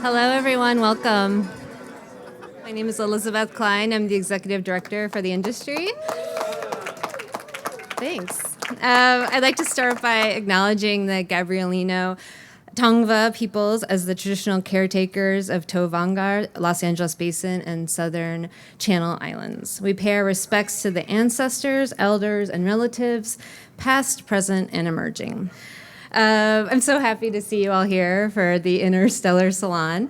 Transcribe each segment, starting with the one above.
Hello, everyone. Welcome. My name is Elizabeth Klein. I'm the executive director for the industry. Thanks. I'd like to start by acknowledging the Gabrielino Tongva peoples as the traditional caretakers of Tovangar, Los Angeles Basin, and Southern Channel Islands. We pay our respects to the ancestors, elders, and relatives, past, present, and emerging. I'm so happy to see you all here for the Interstellar Salon.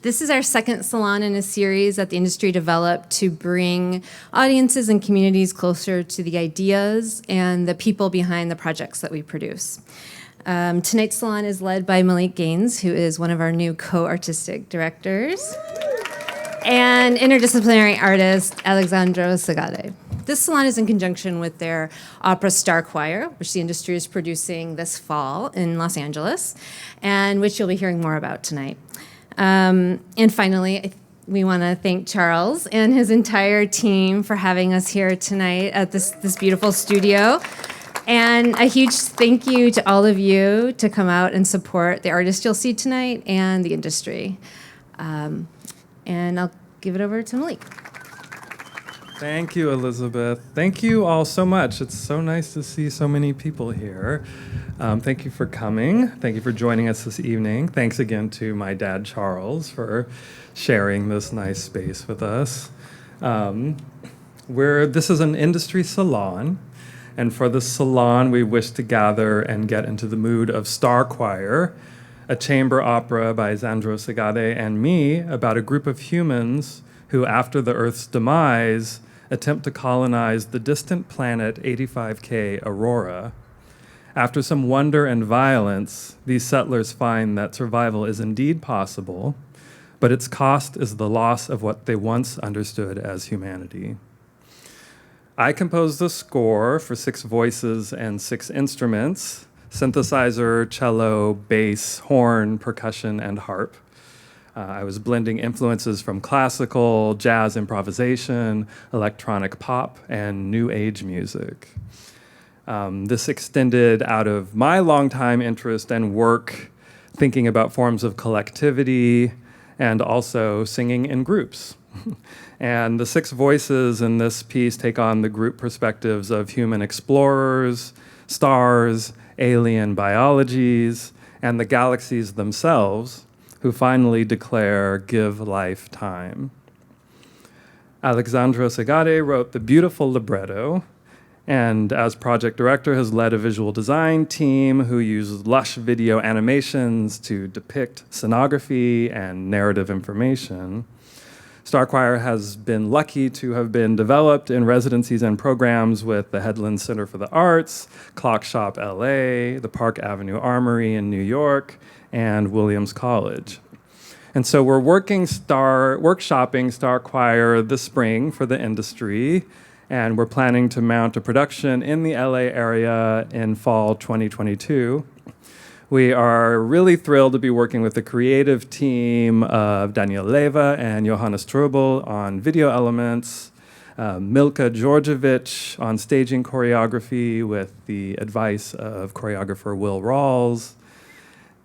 This is our second salon in a series that the industry developed to bring audiences and communities closer to the ideas and the people behind the projects that we produce. Tonight's salon is led by Malik Gaines, who is one of our new co-artistic directors, and interdisciplinary artist Alexandro Sagade. This salon is in conjunction with their opera Star Choir, which the industry is producing this fall in Los Angeles, and which you'll be hearing more about tonight. And finally, we want to thank Charles and his entire team for having us here tonight at this beautiful studio. And a huge thank you to all of you to come out and support the artists you'll see tonight and the industry. And I'll give it over to Malik. Thank you, Elizabeth. Thank you all so much. It's so nice to see so many people here. Thank you for coming. Thank you for joining us this evening. Thanks again to my dad, Charles, for sharing this nice space with us. This is an industry salon, and for the salon, we wish to gather and get into the mood of Star Choir, a chamber opera by Alexandro Sagade and me about a group of humans who, after the Earth's demise, attempt to colonize the distant planet 85K Aurora. After some wonder and violence, these settlers find that survival is indeed possible, but its cost is the loss of what they once understood as humanity. I composed the score for 6 voices and 6 instruments: synthesizer, cello, bass, horn, percussion, and harp. I was blending influences from classical, jazz improvisation, electronic pop, and new age music. This extended out of my longtime interest and work thinking about forms of collectivity and also singing in groups. And the 6 voices in this piece take on the group perspectives of human explorers, stars, alien biologies, and the galaxies themselves, who finally declare, "Give life time." Alexandro Sagade wrote the beautiful libretto, and as project director has led a visual design team who uses lush video animations to depict scenography and narrative information. Star Choir has been lucky to have been developed in residencies and programs with the Headland Center for the Arts, Clock Shop LA, the Park Avenue Armory in New York, and Williams College. And so we're workshopping Star Choir this spring for the industry, and we're planning to mount a production in the LA area in fall 2022. We are really thrilled to be working with the creative team of Daniel Leva and Johannes Strobel on video elements, Milka Djordjevic on staging choreography with the advice of choreographer Will Rawls,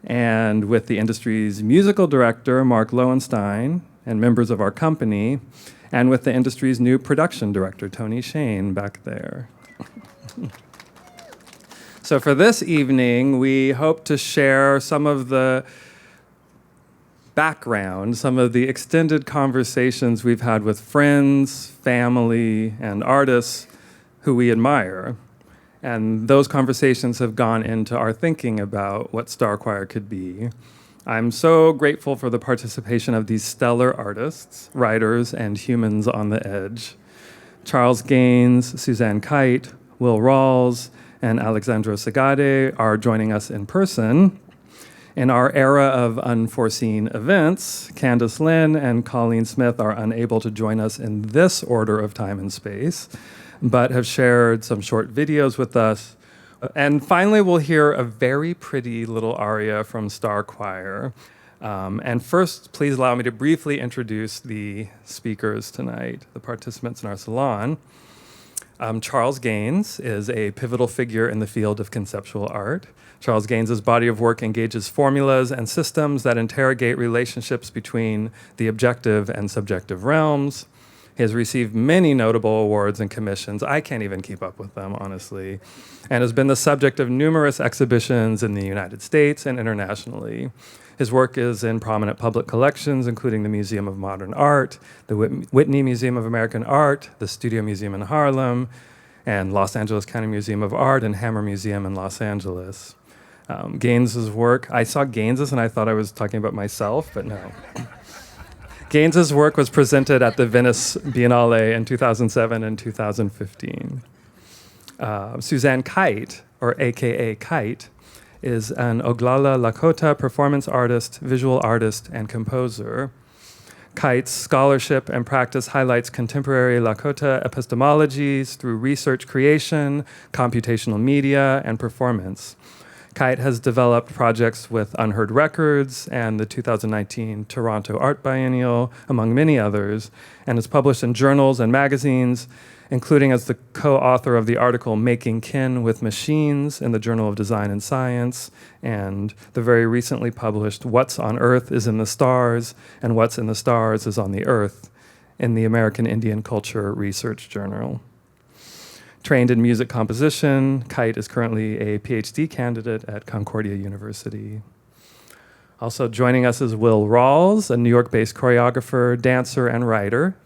and with the industry's musical director, Mark Lowenstein, and members of our company, and with the industry's new production director, Tony Shane, back there. So for this evening, we hope to share some of the background, some of the extended conversations we've had with friends, family, and artists who we admire. And those conversations have gone into our thinking about what Star Choir could be. I'm so grateful for the participation of these stellar artists, writers, and humans on the edge. Charles Gaines, Suzanne Kite, Will Rawls, and Alexandro Sagade are joining us in person. In our era of unforeseen events, Candace Lynn and Colleen Smith are unable to join us in this order of time and space, but have shared some short videos with us. And finally, we'll hear a very pretty little aria from Star Choir. And first, please allow me to briefly introduce the speakers tonight, the participants in our salon. Charles Gaines is a pivotal figure in the field of conceptual art. Charles Gaines's body of work engages formulas and systems that interrogate relationships between the objective and subjective realms. He has received many notable awards and commissions. I can't even keep up with them, honestly, and has been the subject of numerous exhibitions in the United States and internationally. His work is in prominent public collections, including the Museum of Modern Art, the Whitney Museum of American Art, the Studio Museum in Harlem, and Los Angeles County Museum of Art and Hammer Museum in Los Angeles. Gaines's work, I saw Gaines's and I thought I was talking about myself, but no. Gaines's work was presented at the Venice Biennale in 2007 and 2015. Suzanne Kite, or AKA Kite, is an Oglala Lakota performance artist, visual artist, and composer. Kite's scholarship and practice highlights contemporary Lakota epistemologies through research creation, computational media, and performance. Kite has developed projects with Unheard Records and the 2019 Toronto Art Biennial, among many others, and is published in journals and magazines, including as the co-author of the article Making Kin with Machines in the Journal of Design and Science, and the very recently published What's on Earth is in the Stars, and What's in the Stars is on the Earth in the American Indian Culture Research Journal. Trained in music composition, Kite is currently a PhD candidate at Concordia University. Also joining us is Will Rawls, a New York-based choreographer, dancer, and writer.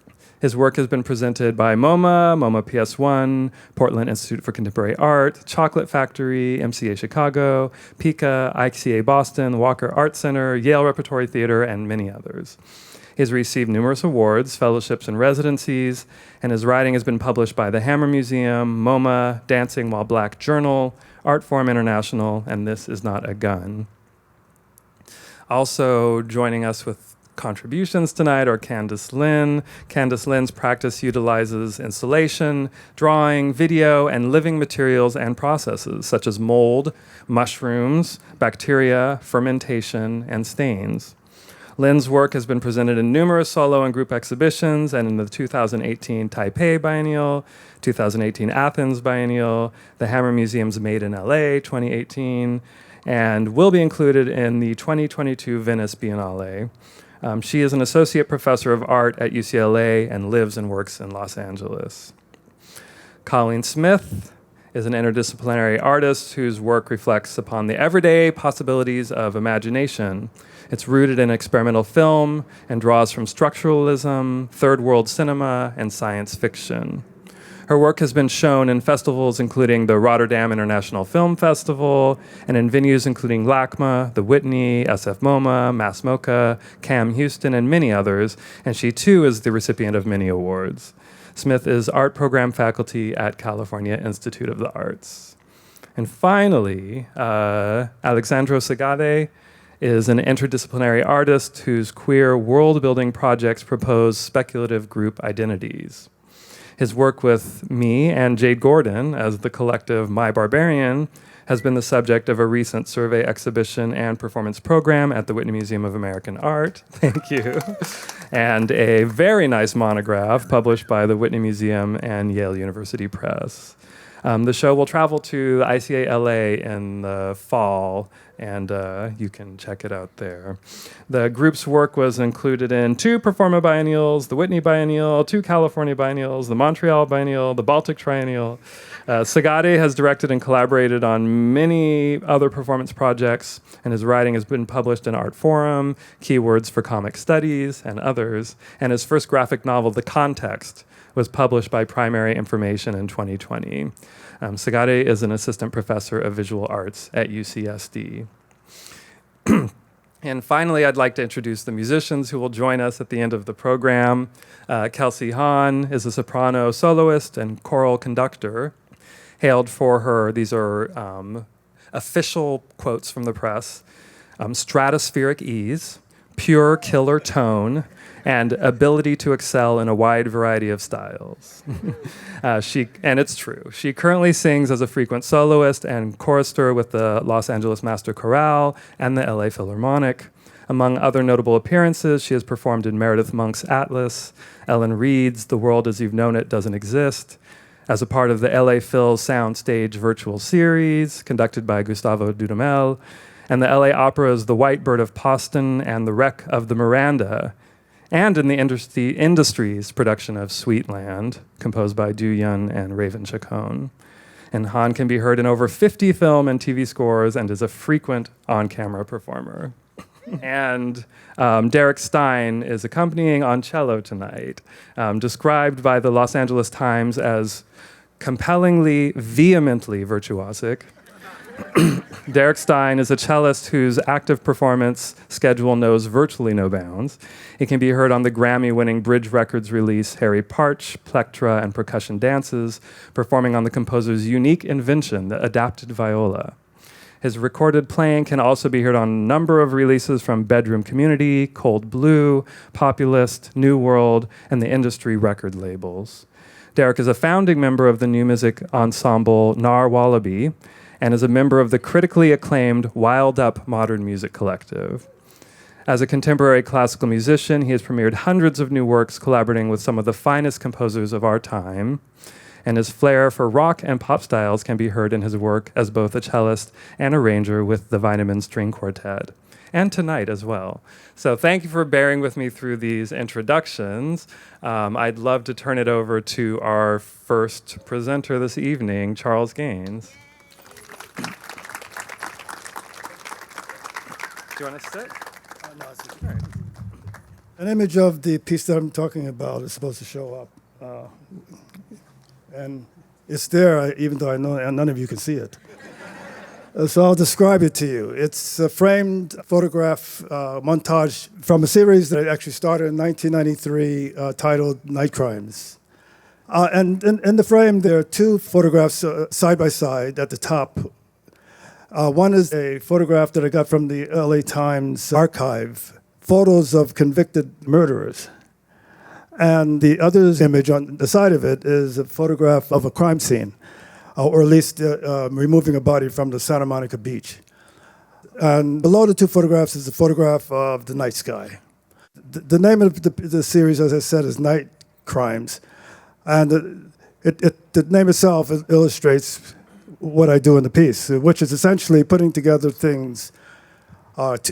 His work has been presented by MoMA, MoMA PS1, Portland Institute for Contemporary Art, Chocolate Factory, MCA Chicago, PICA, ICA Boston, Walker Art Center, Yale Repertory Theater, and many others. He has received numerous awards, fellowships, and residencies, and his writing has been published by the Hammer Museum, MoMA, Dancing While Black Journal, Artforum International, and This Is Not a Gun. Also joining us with contributions tonight are Candace Lynn. Candace Lynn's practice utilizes installation, drawing, video, and living materials and processes, such as mold, mushrooms, bacteria, fermentation, and stains. Lynn's work has been presented in numerous solo and group exhibitions and in the 2018 Taipei Biennial, 2018 Athens Biennial, the Hammer Museum's Made in LA 2018, and will be included in the 2022 Venice Biennale. She is an associate professor of art at UCLA and lives and works in Los Angeles. Colleen Smith is an interdisciplinary artist whose work reflects upon the everyday possibilities of imagination. It's rooted in experimental film and draws from structuralism, third world cinema, and science fiction. Her work has been shown in festivals including the Rotterdam International Film Festival and in venues including LACMA, the Whitney, SF MoMA, Mass MoCA, CAM Houston, and many others, and she too is the recipient of many awards. Smith is art program faculty at California Institute of the Arts. And finally, Alexandro Segade is an interdisciplinary artist whose queer world-building projects propose speculative group identities. His work with me and Jade Gordon as the collective My Barbarian has been the subject of a recent survey exhibition and performance program at the Whitney Museum of American Art. Thank you. And a very nice monograph published by the Whitney Museum and Yale University Press. The show will travel to ICA LA in the fall, and you can check it out there. The group's work was included in 2 Performa Biennials, the Whitney Biennial, 2 California Biennials, the Montreal Biennial, the Baltic Triennial. Segade has directed and collaborated on many other performance projects, and his writing has been published in Art Forum, Keywords for Comic Studies, and others. And his first graphic novel, The Context, was published by Primary Information in 2020. Segade is an assistant professor of visual arts at UCSD. And finally, I'd like to introduce the musicians who will join us at the end of the program. Kelsey Hahn is a soprano soloist and choral conductor. Hailed for her, these are official quotes from the press, stratospheric ease, pure killer tone, and ability to excel in a wide variety of styles. And it's true. She currently sings as a frequent soloist and chorister with the Los Angeles Master Chorale and the LA Philharmonic. Among other notable appearances, she has performed in Meredith Monk's Atlas, Ellen Reed's The World as You've Known It Doesn't Exist, as a part of the LA Phil Soundstage virtual series conducted by Gustavo Dudamel, and the LA Opera's The White Bird of Poston and The Wreck of the Miranda, and in the Industries production of Sweetland, composed by Du Yun and Raven Chacon. And Han can be heard in over 50 film and TV scores and is a frequent on-camera performer. And Derek Stein is accompanying on cello tonight, described by the Los Angeles Times as compellingly, vehemently virtuosic. Derek Stein is a cellist whose active performance schedule knows virtually no bounds. It can be heard on the Grammy-winning Bridge Records release Harry Partch, Plectra, and Percussion Dances, performing on the composer's unique invention, the adapted viola. His recorded playing can also be heard on a number of releases from Bedroom Community, Cold Blue, Populist, New World, and the Industry record labels. Derek is a founding member of the new music ensemble Nar Wallaby and is a member of the critically acclaimed Wild Up Modern Music Collective. As a contemporary classical musician, he has premiered hundreds of new works collaborating with some of the finest composers of our time, and his flair for rock and pop styles can be heard in his work as both a cellist and arranger with the Vitamin String Quartet, and tonight as well. So thank you for bearing with me through these introductions. I'd love to turn it over to our first presenter this evening, Charles Gaines. Do you want to sit? No, it's okay. An image of the piece that I'm talking about is supposed to show up. And it's there, even though I know none of you can see it. So I'll describe it to you. It's a framed photograph montage from a series that actually started in 1993 titled Night Crimes. And in the frame, there are two photographs side by side at the top. One is a photograph that I got from the LA Times archive, photos of convicted murderers. And the other image on the side of it is a photograph of a crime scene, or at least removing a body from the Santa Monica beach. And below the two photographs is a photograph of the night sky. The name of the series, as I said, is Night Crimes. And the name itself illustrates what I do in the piece, which is essentially putting together things,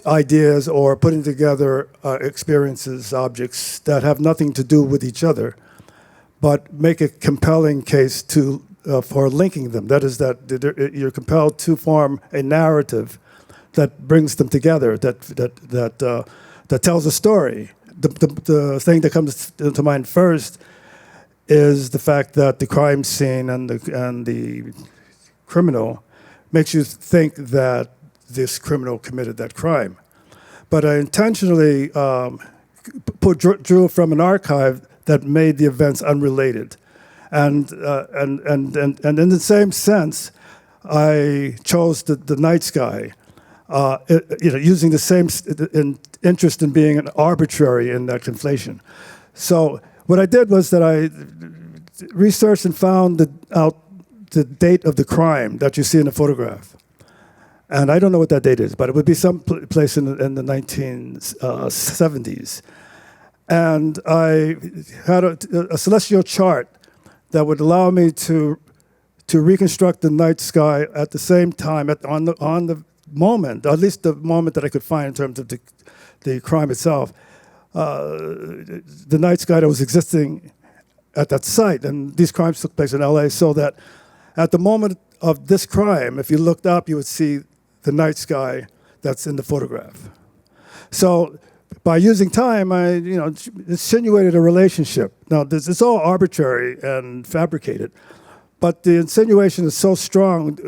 ideas, or putting together experiences, objects that have nothing to do with each other, but make a compelling case for linking them. That is, that you're compelled to form a narrative that brings them together, that tells a story. The thing that comes to mind first is the fact that the crime scene and the criminal makes you think that this criminal committed that crime. But I intentionally drew from an archive that made the events unrelated. And in the same sense, I chose the night sky, using the same interest in being an arbitrary in that conflation. So what I did was that I researched and found out the date of the crime that you see in the photograph. And I don't know what that date is, but it would be some place in the 1970s. And I had a celestial chart that would allow me to reconstruct the night sky at the same time, on the moment, at least the moment that I could find in terms of the crime itself, the night sky that was existing at that site. And these crimes took place in LA, so that at the moment of this crime, if you looked up, you would see the night sky that's in the photograph. So by using time, I insinuated a relationship. Now, it's all arbitrary and fabricated, but the insinuation is so strong,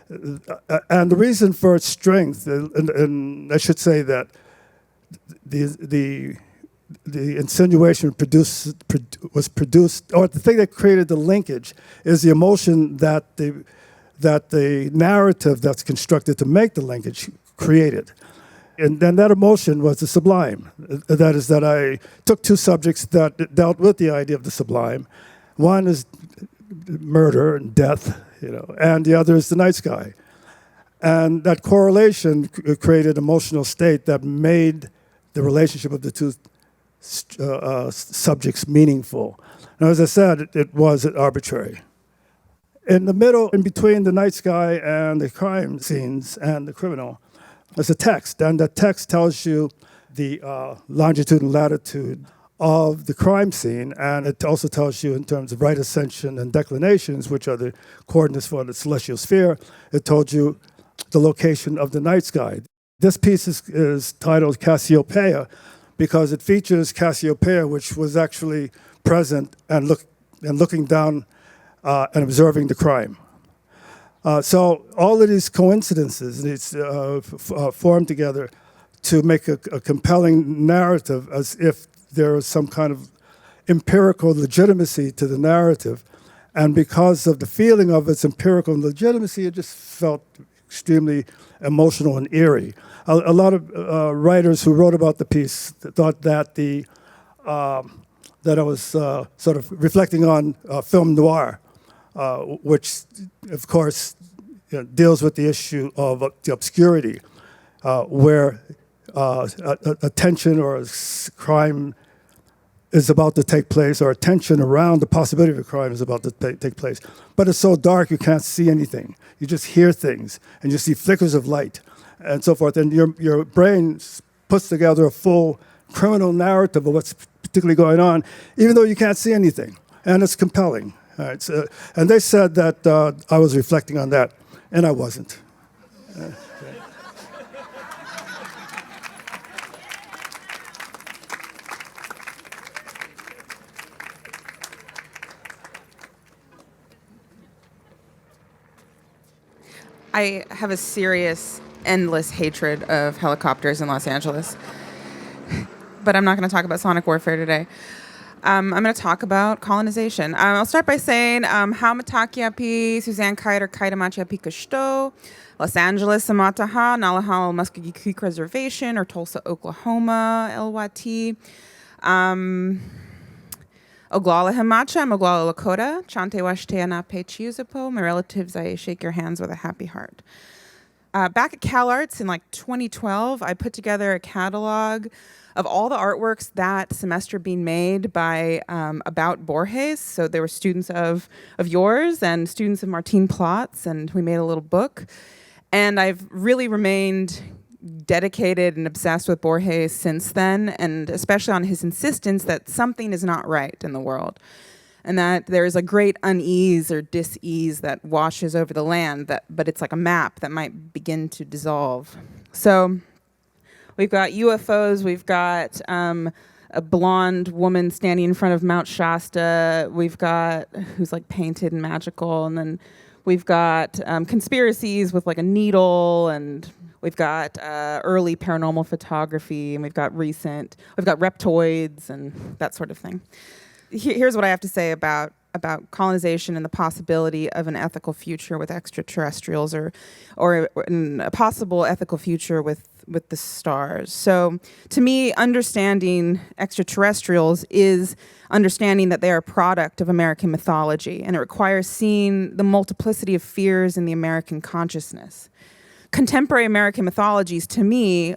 and the reason for its strength, and I should say that the insinuation was produced, or the thing that created the linkage is the emotion that the narrative that's constructed to make the linkage created. And then that emotion was the sublime. That is, that I took two subjects that dealt with the idea of the sublime. One is murder and death, and the other is the night sky. And that correlation created an emotional state that made the relationship of the two subjects meaningful. Now, as I said, it was arbitrary. In the middle, in between the night sky and the crime scenes and the criminal, there's a text, and that text tells you the longitude and latitude of the crime scene, and it also tells you in terms of right ascension and declinations, which are the coordinates for the celestial sphere. It told you the location of the night sky. This piece is titled Cassiopeia because it features Cassiopeia, which was actually present and looking down and observing the crime. So all of these coincidences form together to make a compelling narrative, as if there is some kind of empirical legitimacy to the narrative. And because of the feeling of its empirical legitimacy, it just felt extremely emotional and eerie. A lot of writers who wrote about the piece thought that that I was sort of reflecting on film noir, which, of course, deals with the issue of the obscurity, where a tension or a crime is about to take place, or a tension around the possibility of a crime is about to take place. But it's so dark you can't see anything. You just hear things, and you see flickers of light, and so forth. And your brain puts together a full criminal narrative of what's particularly going on, even though you can't see anything. And it's compelling. All right, so, and they said that I was reflecting on that, and I wasn't. I have a serious, endless hatred of helicopters in Los Angeles. But I'm not going to talk about sonic warfare today. I'm going to talk about colonization. I'll start by saying, how matakiapi Suzanne Kiter Kaitamachiapi Kashto, Los Angeles Samataha, Nalahal Muskogee Creek Reservation, or Tulsa, Oklahoma, LYT. Oglala Hamacha, Moglala Lakota, Chante Washteana Pechiusapo. My relatives, I shake your hands with a happy heart. Back at CalArts in 2012, I put together a catalog of all the artworks that semester being made by about Borges. So there were students of yours and students of Martine Plotz, and we made a little book. And I've really remained dedicated and obsessed with Borges since then, and especially on his insistence that something is not right in the world, and that there is a great unease or dis-ease that washes over the land, but it's like a map that might begin to dissolve. So we've got UFOs, we've got a blonde woman standing in front of Mount Shasta, we've got, who's painted and magical, and then we've got conspiracies with a needle, and we've got early paranormal photography, and we've got reptoids and that sort of thing. Here's what I have to say about colonization and the possibility of an ethical future with extraterrestrials, or a possible ethical future with the stars. So to me, understanding extraterrestrials is understanding that they are a product of American mythology, and it requires seeing the multiplicity of fears in the American consciousness. Contemporary American mythologies, to me,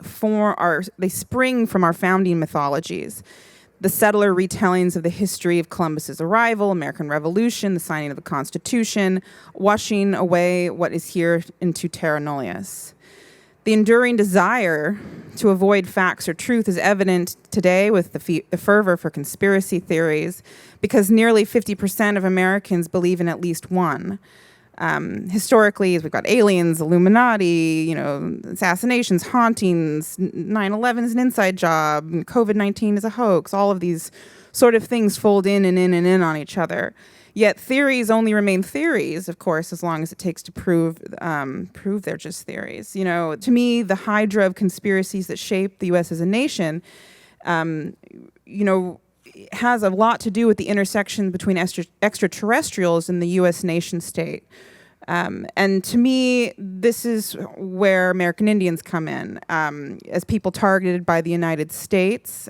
they spring from our founding mythologies. The settler retellings of the history of Columbus's arrival, American Revolution, the signing of the Constitution, washing away what is here into terra nullius. The enduring desire to avoid facts or truth is evident today with the fervor for conspiracy theories, because nearly 50% of Americans believe in at least one. Historically, we've got aliens, Illuminati, assassinations, hauntings, 9/11 is an inside job, COVID-19 is a hoax. All of these sort of things fold in and in and in on each other. Yet theories only remain theories, of course, as long as it takes to prove they're just theories. To me, the hydra of conspiracies that shape the U.S. as a nation, has a lot to do with the intersection between extraterrestrials and the U.S. nation state. And to me, this is where American Indians come in. As people targeted by the United States,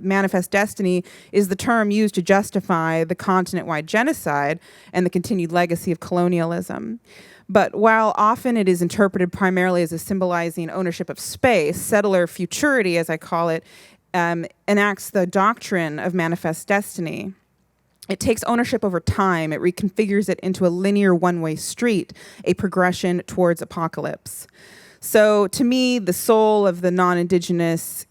manifest destiny is the term used to justify the continent-wide genocide and the continued legacy of colonialism. But while often it is interpreted primarily as a symbolizing ownership of space, settler futurity, as I call it, enacts the doctrine of manifest destiny. It takes ownership over time. It reconfigures it into a linear one-way street, a progression towards apocalypse. So to me, the soul of the non-Indigenous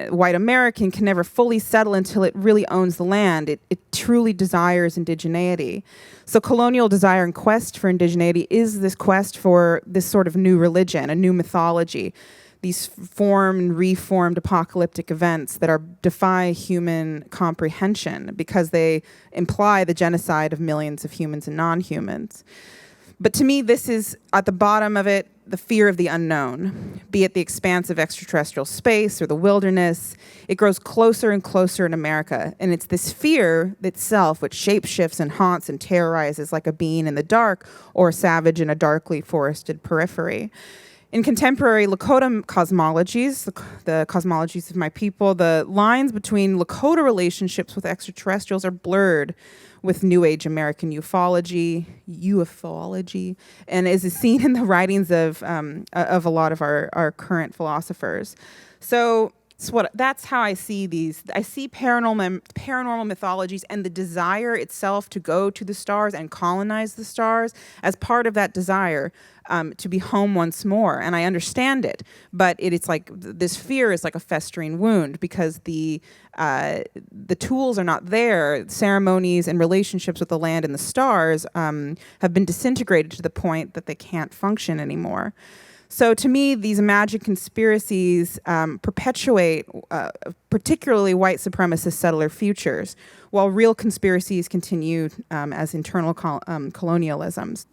white American can never fully settle until it really owns the land. It truly desires indigeneity. So colonial desire and quest for indigeneity is this quest for this sort of new religion, a new mythology, these formed and reformed apocalyptic events that defy human comprehension because they imply the genocide of millions of humans and non-humans. But to me, this is, at the bottom of it, the fear of the unknown, be it the expanse of extraterrestrial space or the wilderness. It grows closer and closer in America. And it's this fear itself which shapeshifts and haunts and terrorizes like a being in the dark or a savage in a darkly forested periphery. In contemporary Lakota cosmologies, the cosmologies of my people, the lines between Lakota relationships with extraterrestrials are blurred with New Age American ufology, and as is seen in the writings of a lot of our current philosophers. So that's how I see these. I see paranormal mythologies and the desire itself to go to the stars and colonize the stars as part of that desire to be home once more. And I understand it, but it's like this fear is like a festering wound because the tools are not there. Ceremonies and relationships with the land and the stars have been disintegrated to the point that they can't function anymore. So to me, these imagined conspiracies perpetuate particularly white supremacist settler futures, while real conspiracies continue as internal colonialisms.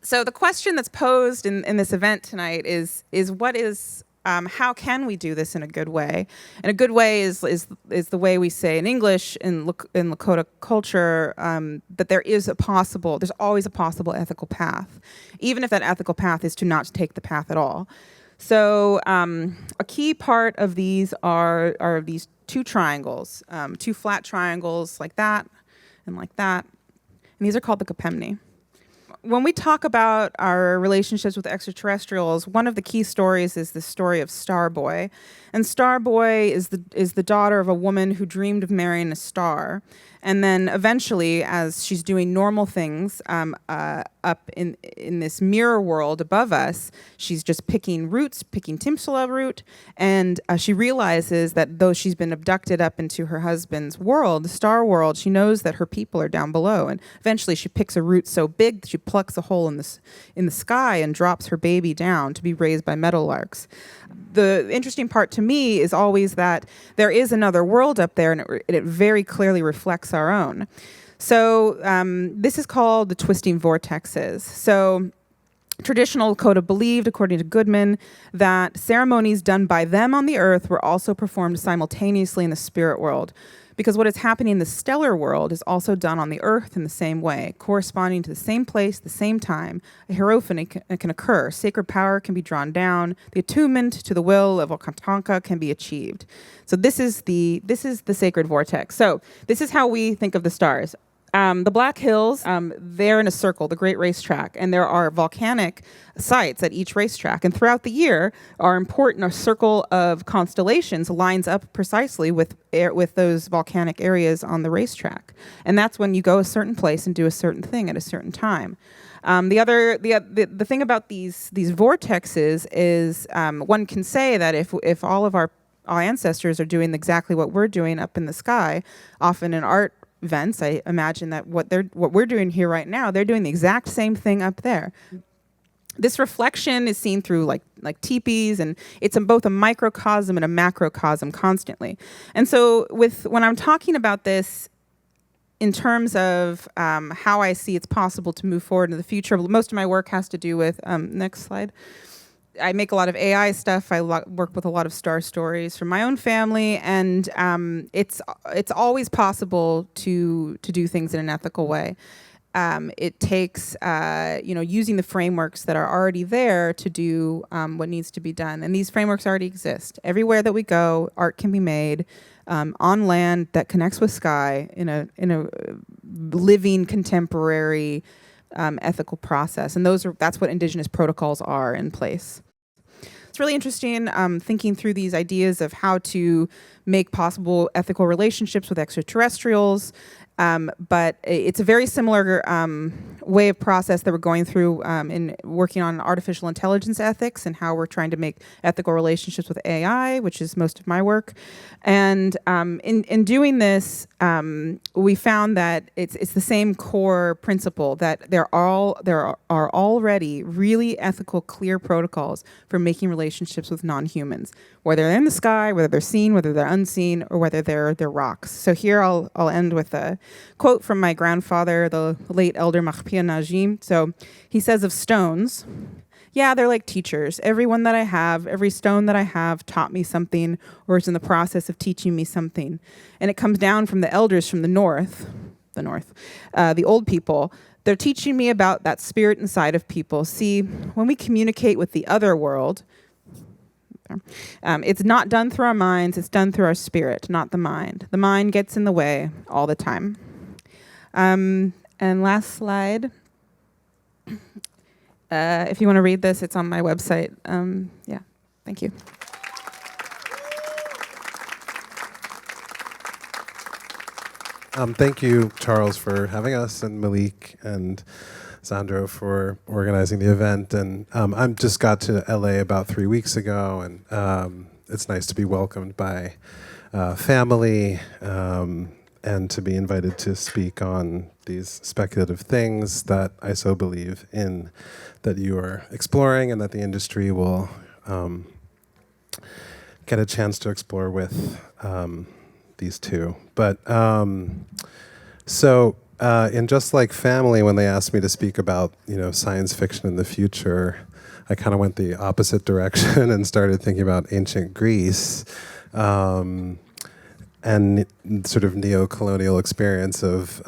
So the question that's posed in this event tonight is what is how can we do this in a good way? And a good way is the way we say in English in Lakota culture that there's always a possible ethical path, even if that ethical path is to not take the path at all. So a key part of these are these two triangles, two flat triangles like that and like that, and these are called the Kapemni. When we talk about our relationships with extraterrestrials, one of the key stories is the story of Starboy. And Starboy is the daughter of a woman who dreamed of marrying a star. And then eventually, as she's doing normal things up in this mirror world above us, she's just picking Timsala root, and she realizes that though she's been abducted up into her husband's world, the star world, she knows that her people are down below. And eventually she picks a root so big that she plucks a hole in the sky and drops her baby down to be raised by meadowlarks. The interesting part to me is always that there is another world up there, and it very clearly reflects our own. So this is called the twisting vortexes. So traditional Lakota believed, according to Goodman, that ceremonies done by them on the earth were also performed simultaneously in the spirit world, because what is happening in the stellar world is also done on the earth in the same way, corresponding to the same place, the same time. A hierophany can occur. Sacred power can be drawn down. The attunement to the will of Okantanka can be achieved. So this is the sacred vortex. So this is how we think of the stars. The Black Hills, they're in a circle, the Great Racetrack, and there are volcanic sites at each racetrack. And throughout the year, a circle of constellations lines up precisely with those volcanic areas on the racetrack. And that's when you go a certain place and do a certain thing at a certain time. The thing about these vortexes is one can say that if all of our ancestors are doing exactly what we're doing up in the sky, often in art events, I imagine that what we're doing here right now, they're doing the exact same thing up there. This reflection is seen through like teepees, and it's both a microcosm and a macrocosm constantly. And so when I'm talking about this in terms of how I see it's possible to move forward in the future, most of my work has to do with, next slide. I make a lot of AI stuff. I work with a lot of star stories from my own family, and it's always possible to do things in an ethical way. It takes using the frameworks that are already there to do what needs to be done, and these frameworks already exist. Everywhere that we go, art can be made on land that connects with sky in a living contemporary ethical process, and that's what indigenous protocols are in place. It's really interesting thinking through these ideas of how to make possible ethical relationships with extraterrestrials, But it's a very similar way of process that we're going through in working on artificial intelligence ethics and how we're trying to make ethical relationships with AI, which is most of my work. And in doing this, we found that it's the same core principle that there are already really ethical, clear protocols for making relationships with non-humans, whether they're in the sky, whether they're seen, whether they're unseen, or whether they're rocks. So here I'll end with a quote from my grandfather, the late elder Mahpia Najim. So he says of stones, yeah, they're like teachers. Everyone that I have, every stone that I have taught me something or is in the process of teaching me something. And it comes down from the elders from the north, the old people. They're teaching me about that spirit inside of people. See, when we communicate with the other world, it's not done through our minds, it's done through our spirit, not the mind. The mind gets in the way all the time. And last slide. If you want to read this, it's on my website. Yeah, thank you. Thank you, Charles, for having us, and Malik and Sandro for organizing the event. And I just got to LA about 3 weeks ago, and it's nice to be welcomed by family and to be invited to speak on these speculative things that I so believe in, that you are exploring and that the industry will get a chance to explore with these two. But in Just Like Family, when they asked me to speak about, science fiction in the future, I kind of went the opposite direction and started thinking about ancient Greece and sort of neo-colonial experience of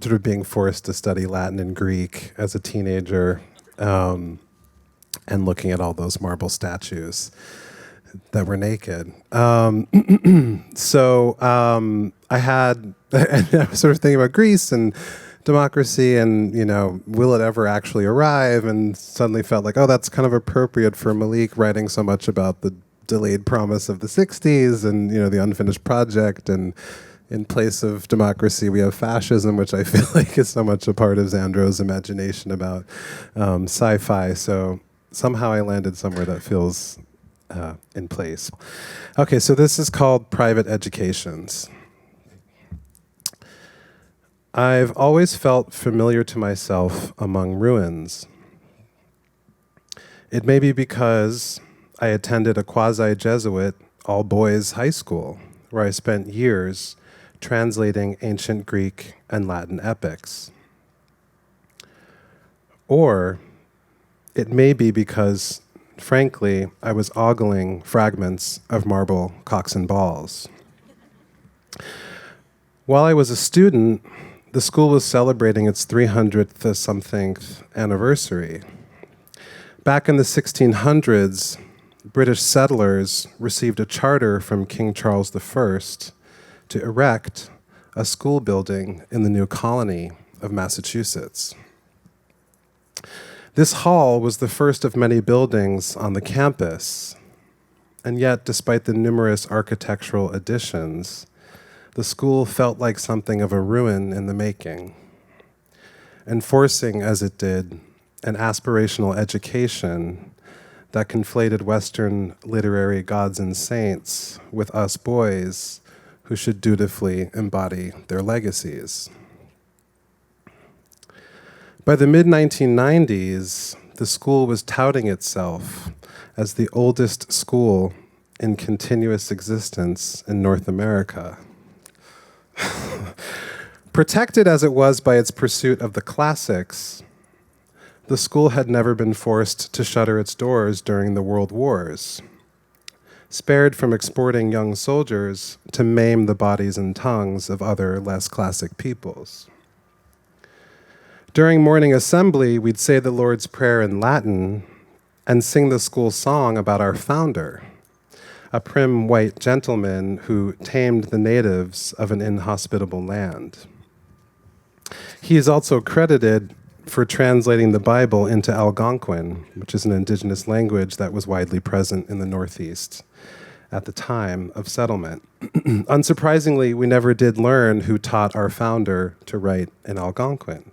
sort of being forced to study Latin and Greek as a teenager and looking at all those marble statues that were naked. I was sort of thinking about Greece and democracy and, will it ever actually arrive? And suddenly felt like, oh, that's kind of appropriate for Malik writing so much about the delayed promise of the 60s and, the unfinished project. And in place of democracy, we have fascism, which I feel like is so much a part of Xandro's imagination about sci-fi. So somehow I landed somewhere that feels in place. Okay, so this is called Private Educations. I've always felt familiar to myself among ruins. It may be because I attended a quasi-Jesuit all-boys high school where I spent years translating ancient Greek and Latin epics. Or it may be because, frankly, I was ogling fragments of marble cocks and balls. While I was a student, the school was celebrating its 300th something anniversary. Back in the 1600s, British settlers received a charter from King Charles I to erect a school building in the new colony of Massachusetts. This hall was the first of many buildings on the campus, and yet, despite the numerous architectural additions, the school felt like something of a ruin in the making, enforcing, as it did, an aspirational education that conflated Western literary gods and saints with us boys who should dutifully embody their legacies. By the mid-1990s, the school was touting itself as the oldest school in continuous existence in North America. Protected as it was by its pursuit of the classics, the school had never been forced to shutter its doors during the World Wars, spared from exporting young soldiers to maim the bodies and tongues of other less classic peoples. During morning assembly, we'd say the Lord's Prayer in Latin and sing the school song about our founder, a prim white gentleman who tamed the natives of an inhospitable land. He is also credited for translating the Bible into Algonquin, which is an indigenous language that was widely present in the Northeast at the time of settlement. Unsurprisingly, we never did learn who taught our founder to write in Algonquin.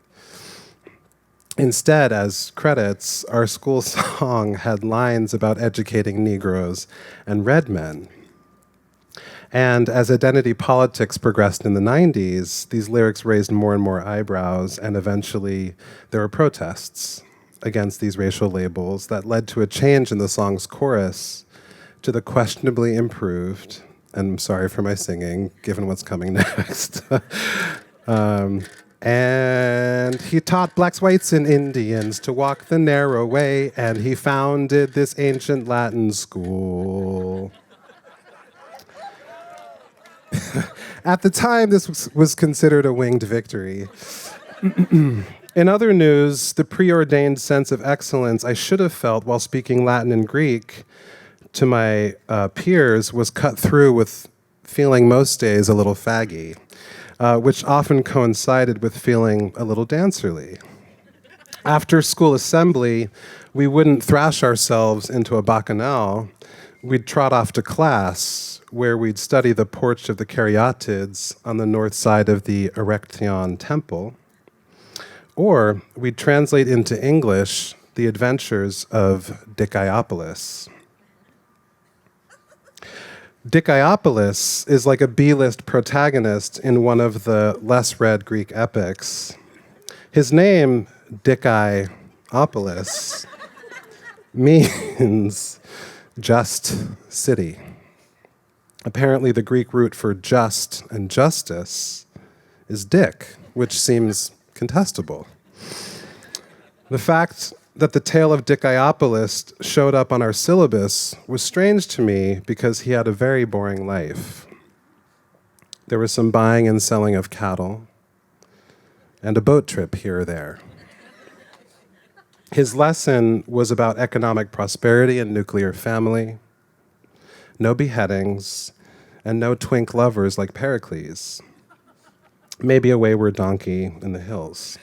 Instead, as credits, our school song had lines about educating Negroes and red men. And as identity politics progressed in the 90s, these lyrics raised more and more eyebrows, and eventually there were protests against these racial labels that led to a change in the song's chorus to the questionably improved, and I'm sorry for my singing, given what's coming next. And he taught blacks, whites, and Indians to walk the narrow way, and he founded this ancient Latin school. At the time, this was considered a winged victory. In other news, the preordained sense of excellence I should have felt while speaking Latin and Greek to my peers was cut through with feeling most days a little faggy, which often coincided with feeling a little dancerly. After school assembly, we wouldn't thrash ourselves into a bacchanal. We'd trot off to class, where we'd study the porch of the Caryatids on the north side of the Erechtheion Temple, or we'd translate into English the adventures of Dicaeopolis. Dicaeopolis is like a B-list protagonist in one of the less-read Greek epics. His name, Dicaeopolis, means just city. Apparently, the Greek root for just and justice is dick, which seems contestable. The fact that the tale of Dicaeopolis showed up on our syllabus was strange to me because he had a very boring life. There was some buying and selling of cattle and a boat trip here or there. His lesson was about economic prosperity and nuclear family, no beheadings, and no twink lovers like Pericles. Maybe a wayward donkey in the hills.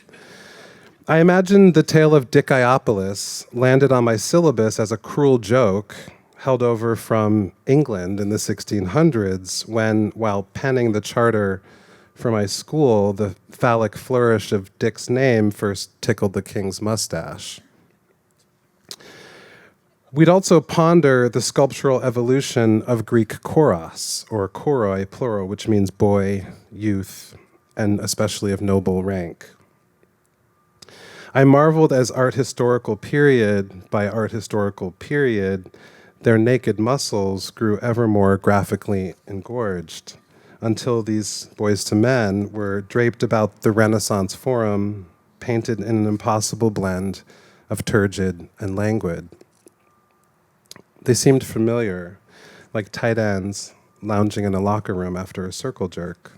I imagine the tale of Dicaeopolis landed on my syllabus as a cruel joke held over from England in the 1600s when, while penning the charter for my school, the phallic flourish of Dick's name first tickled the king's mustache. We'd also ponder the sculptural evolution of Greek choros, or choroi, plural, which means boy, youth, and especially of noble rank. I marveled as art historical period by art historical period, their naked muscles grew ever more graphically engorged until these boys to men were draped about the Renaissance Forum, painted in an impossible blend of turgid and languid. They seemed familiar, like tight ends lounging in a locker room after a circle jerk.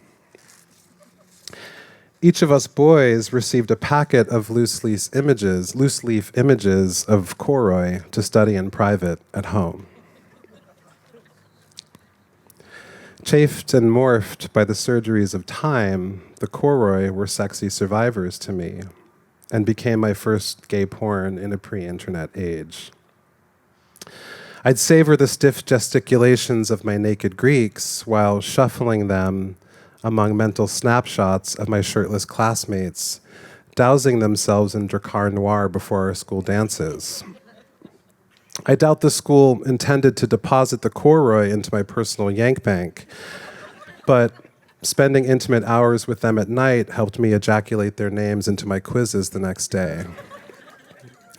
Each of us boys received a packet of loose-leaf images of choroi to study in private at home. Chafed and morphed by the surgeries of time, the choroi were sexy survivors to me and became my first gay porn in a pre-internet age. I'd savor the stiff gesticulations of my naked Greeks while shuffling them among mental snapshots of my shirtless classmates, dousing themselves in Drakkar Noir before our school dances. I doubt the school intended to deposit the choroi into my personal yank bank, but spending intimate hours with them at night helped me ejaculate their names into my quizzes the next day.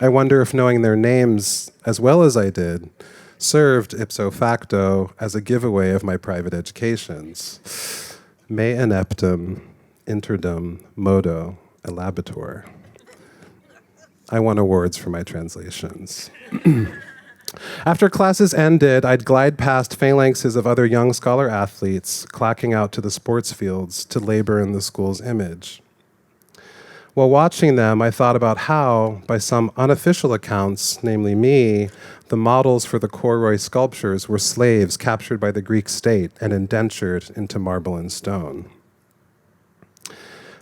I wonder if knowing their names as well as I did served ipso facto as a giveaway of my private educations. Me ineptum, interdum, modo, elabitor. I won awards for my translations. After classes ended, I'd glide past phalanxes of other young scholar athletes clacking out to the sports fields to labor in the school's image. While watching them, I thought about how, by some unofficial accounts, namely me, the models for the choroi sculptures were slaves captured by the Greek state and indentured into marble and stone.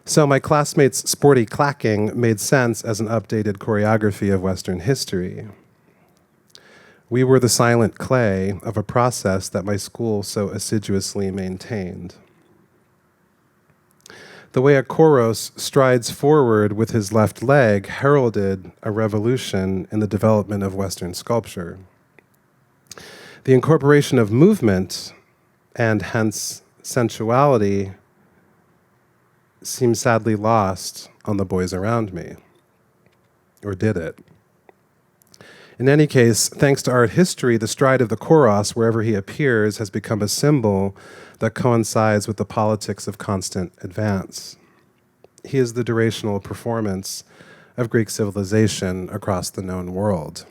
So my classmates' sporty clacking made sense as an updated choreography of Western history. We were the silent clay of a process that my school so assiduously maintained. The way a Koros strides forward with his left leg heralded a revolution in the development of Western sculpture. The incorporation of movement, and hence sensuality, seemed sadly lost on the boys around me. Or did it? In any case, thanks to art history, the stride of the Koros, wherever he appears, has become a symbol that coincides with the politics of constant advance. He is the durational performance of Greek civilization across the known world.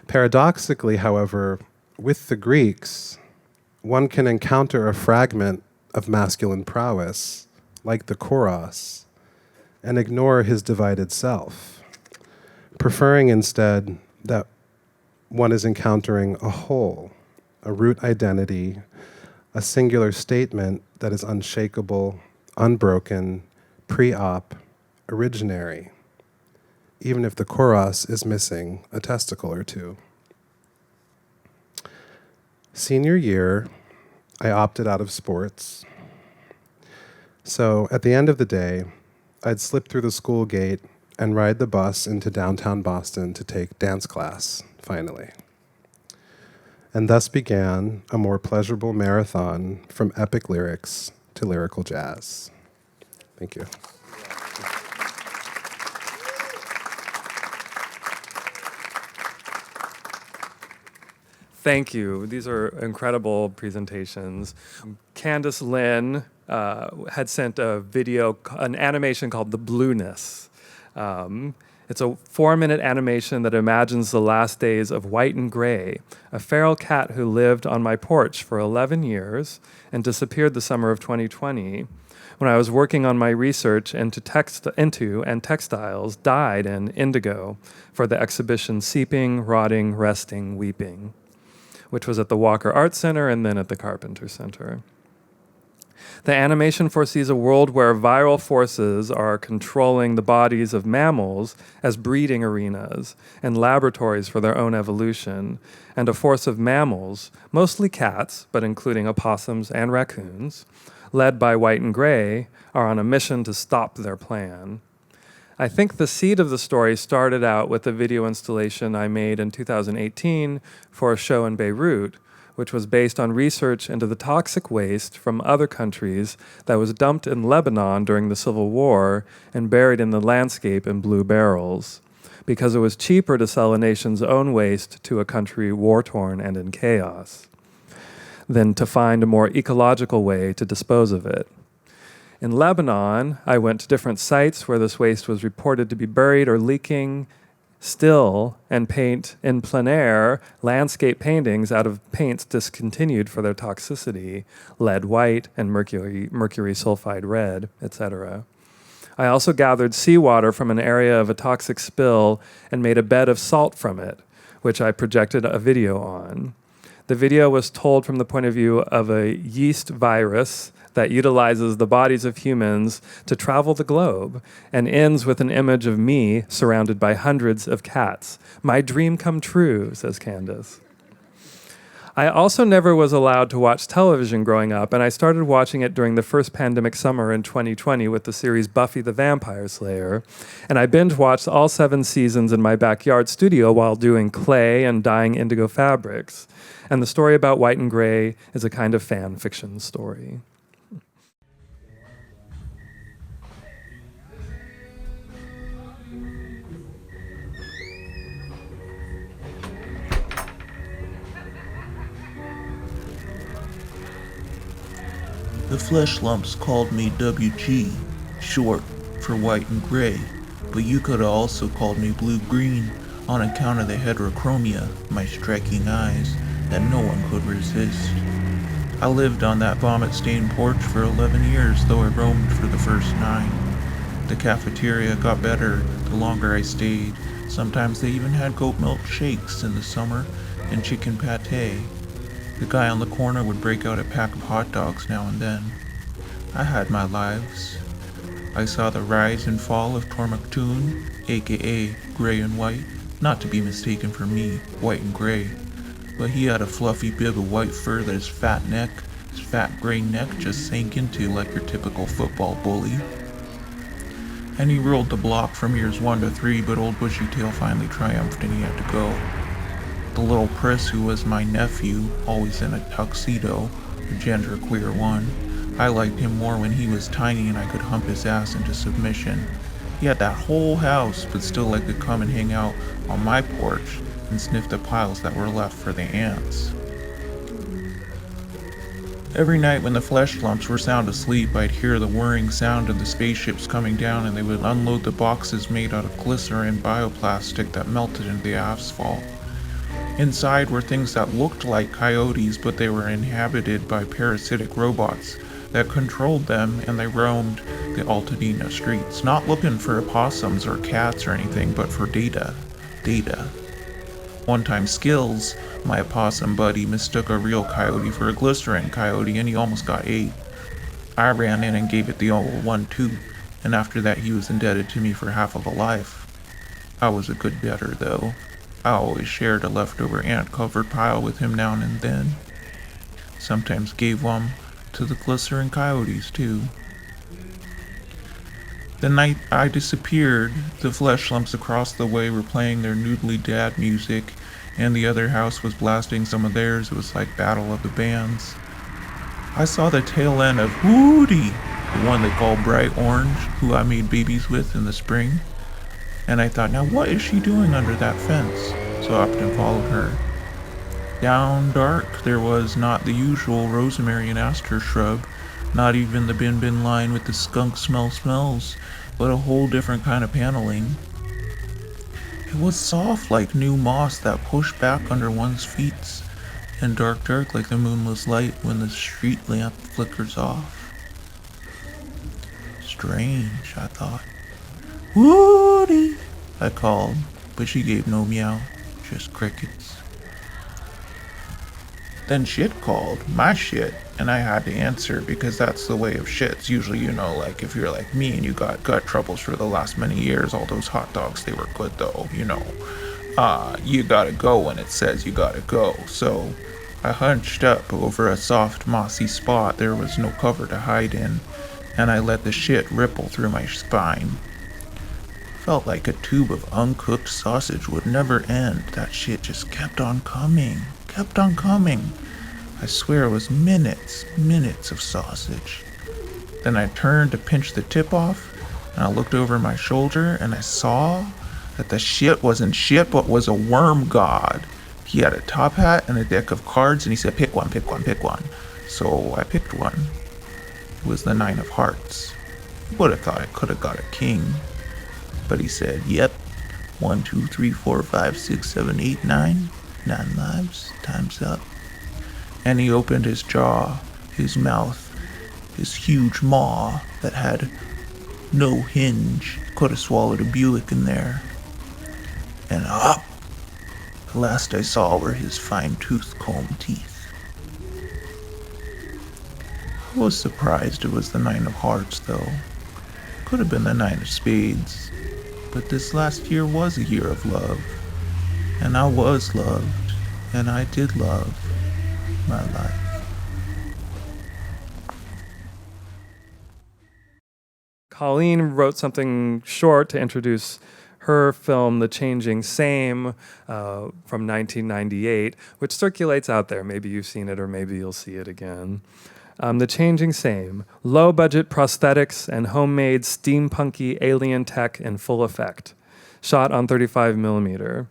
Paradoxically, however, with the Greeks, one can encounter a fragment of masculine prowess, like the Koros, and ignore his divided self, preferring instead that one is encountering a whole, a root identity, a singular statement that is unshakable, unbroken, pre-op, originary, even if the Koros is missing a testicle or two. Senior year, I opted out of sports. So at the end of the day, I'd slip through the school gate and ride the bus into downtown Boston to take dance class, finally. And thus began a more pleasurable marathon from epic lyrics to lyrical jazz. Thank you. Thank you. These are incredible presentations. Candace Lynn had sent a video, an animation called The Blueness. It's a 4-minute animation that imagines the last days of White and Gray, a feral cat who lived on my porch for 11 years and disappeared the summer of 2020 when I was working on my research into textiles dyed in indigo for the exhibition Seeping, Rotting, Resting, Weeping, which was at the Walker Art Center and then at the Carpenter Center. The animation foresees a world where viral forces are controlling the bodies of mammals as breeding arenas and laboratories for their own evolution, and a force of mammals, mostly cats, but including opossums and raccoons, led by White and Gray, are on a mission to stop their plan. I think the seed of the story started out with a video installation I made in 2018 for a show in Beirut, which was based on research into the toxic waste from other countries that was dumped in Lebanon during the Civil War and buried in the landscape in blue barrels, because it was cheaper to sell a nation's own waste to a country war-torn and in chaos than to find a more ecological way to dispose of it. In Lebanon, I went to different sites where this waste was reported to be buried or leaking, still, and paint in plein air landscape paintings out of paints discontinued for their toxicity, lead white and mercury sulfide red, etc. I also gathered seawater from an area of a toxic spill and made a bed of salt from it, which I projected a video on. The video was told from the point of view of a yeast virus that utilizes the bodies of humans to travel the globe and ends with an image of me surrounded by hundreds of cats. My dream come true, says Candace. I also never was allowed to watch television growing up, and I started watching it during the first pandemic summer in 2020 with the series Buffy the Vampire Slayer, and I binge-watched all 7 seasons in my backyard studio while doing clay and dyeing indigo fabrics. And the story about White and Gray is a kind of fan fiction story. The flesh lumps called me WG, short for white and gray, but you could have also called me blue-green on account of the heterochromia, my striking eyes, that no one could resist. I lived on that vomit-stained porch for 11 years, though I roamed for the first 9. The cafeteria got better the longer I stayed. Sometimes they even had goat milk shakes in the summer and chicken pate. The guy on the corner would break out a pack of hot dogs now and then. I had my lives. I saw the rise and fall of Tormactoon, aka Gray and White, not to be mistaken for me, white and gray. But he had a fluffy bib of white fur that his fat gray neck just sank into like your typical football bully. And he ruled the block from years 1 to 3, but old Bushy Tail finally triumphed and he had to go. The little priss who was my nephew, always in a tuxedo, the genderqueer one, I liked him more when he was tiny and I could hump his ass into submission. He had that whole house, but still I could come and hang out on my porch and sniff the piles that were left for the ants. Every night when the flesh lumps were sound asleep, I'd hear the whirring sound of the spaceships coming down and they would unload the boxes made out of glycerin bioplastic that melted into the asphalt. Inside were things that looked like coyotes, but they were inhabited by parasitic robots that controlled them, and they roamed the Altadena streets, not looking for opossums or cats or anything, but for data. One time Skills, my opossum buddy, mistook a real coyote for a glycerin coyote and he almost got ate. I ran in and gave it the old 1-2, and after that he was indebted to me for half of a life. I was a good debtor though. I always shared a leftover ant-covered pile with him now and then. Sometimes gave one to the glycerin coyotes too. The night I disappeared, the flesh lumps across the way were playing their noodly dad music, and the other house was blasting some of theirs. It was like Battle of the Bands. I saw the tail end of Woody, the one they call Bright Orange, who I made babies with in the spring. And I thought, now what is she doing under that fence? So I up and followed her. Down dark, there was not the usual rosemary and aster shrub, not even the bin line with the skunk smells, but a whole different kind of paneling. It was soft like new moss that pushed back under one's feet, and dark like the moonless light when the street lamp flickers off. Strange, I thought. Woody, I called, but she gave no meow, just crickets. Then shit called, my shit, and I had to answer because that's the way of shits. Usually, you know, like if you're like me and you got gut troubles for the last many years, all those hot dogs, they were good though, you know. You gotta go when it says you gotta go. So I hunched up over a soft mossy spot there was no cover to hide in, and I let the shit ripple through my spine. Felt like a tube of uncooked sausage would never end. That shit just kept on coming. I swear it was minutes of sausage. Then I turned to pinch the tip off, and I looked over my shoulder, and I saw that the shit wasn't shit, but was a worm god. He had a top hat and a deck of cards, and he said, pick one. So I picked one. It was the 9 of Hearts. You would have thought I could have got a king. But he said, yep, 1, 2, 3, 4, 5, 6, 7, 8, 9. 9 lives, time's up. And he opened his jaw, his mouth, his huge maw that had no hinge. Could have swallowed a Buick in there. And up, the last I saw were his fine-toothed comb teeth. I was surprised it was the 9 of Hearts, though. Could have been the 9 of Spades. But this last year was a year of love. And I was loved, and I did love my life. Colleen wrote something short to introduce her film, The Changing Same, from 1998, which circulates out there. Maybe you've seen it or maybe you'll see it again. The Changing Same, low-budget prosthetics and homemade steampunky alien tech in full effect, shot on 35 millimeter.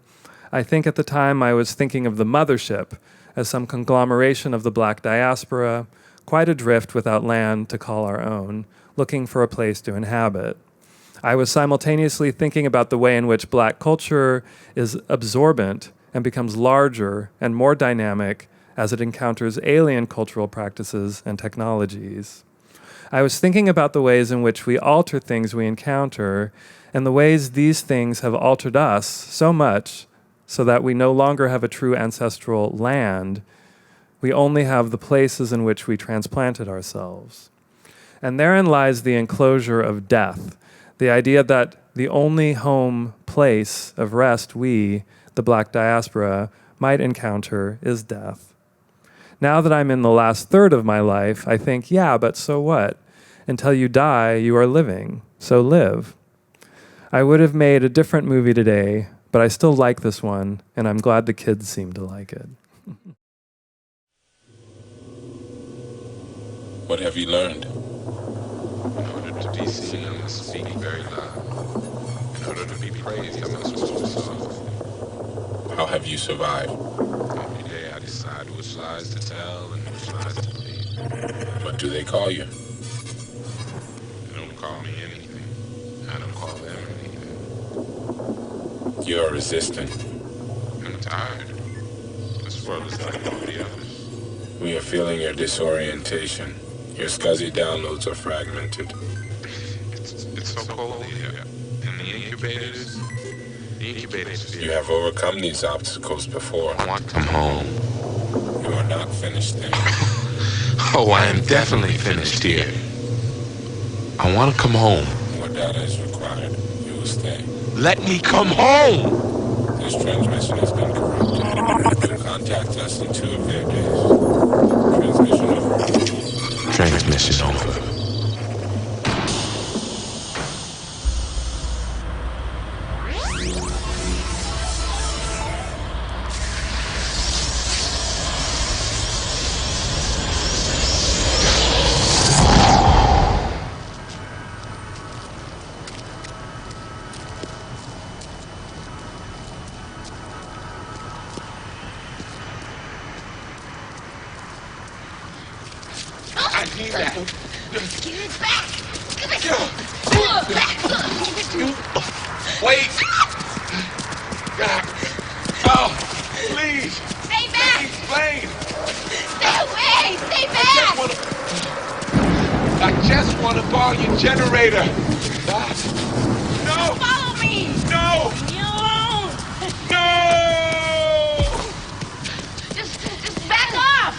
I think at the time I was thinking of the mothership as some conglomeration of the black diaspora, quite adrift without land to call our own, looking for a place to inhabit. I was simultaneously thinking about the way in which black culture is absorbent and becomes larger and more dynamic as it encounters alien cultural practices and technologies. I was thinking about the ways in which we alter things we encounter and the ways these things have altered us so much so that we no longer have a true ancestral land. We only have the places in which we transplanted ourselves. And therein lies the enclosure of death, the idea that the only home place of rest we, the Black diaspora, might encounter is death. Now that I'm in the last third of my life, I think, yeah, but so what? Until you die, you are living, so live. I would have made a different movie today, but I still like this one, and I'm glad the kids seem to like it. What have you learned? In order to be seen, I must speak very loud. In order to be praised, I must whisper soft. How have you survived? Every day I decide which lies to tell and which lies to believe. What do they call you? They don't call me anything. I don't call them anything. You are resistant. I'm tired. This world is like all the others. We are feeling your disorientation. Your SCSI downloads are fragmented. It's so cold here. And the incubators You have overcome these obstacles before. I want to come home. You are not finished there. Oh, I am definitely finished here. I want to come home. More data is required. You will stay. Let me come home! This transmission has been corrupted. Contact us in 2 of their days. Transmission over. Transmission over. I need that. Give it back! Give it back! Wait! God. Oh, please! Stay back! Please, Stay away! Stay back! I just want to borrow your generator. No! Follow me! No! Leave me alone! No! Just back off!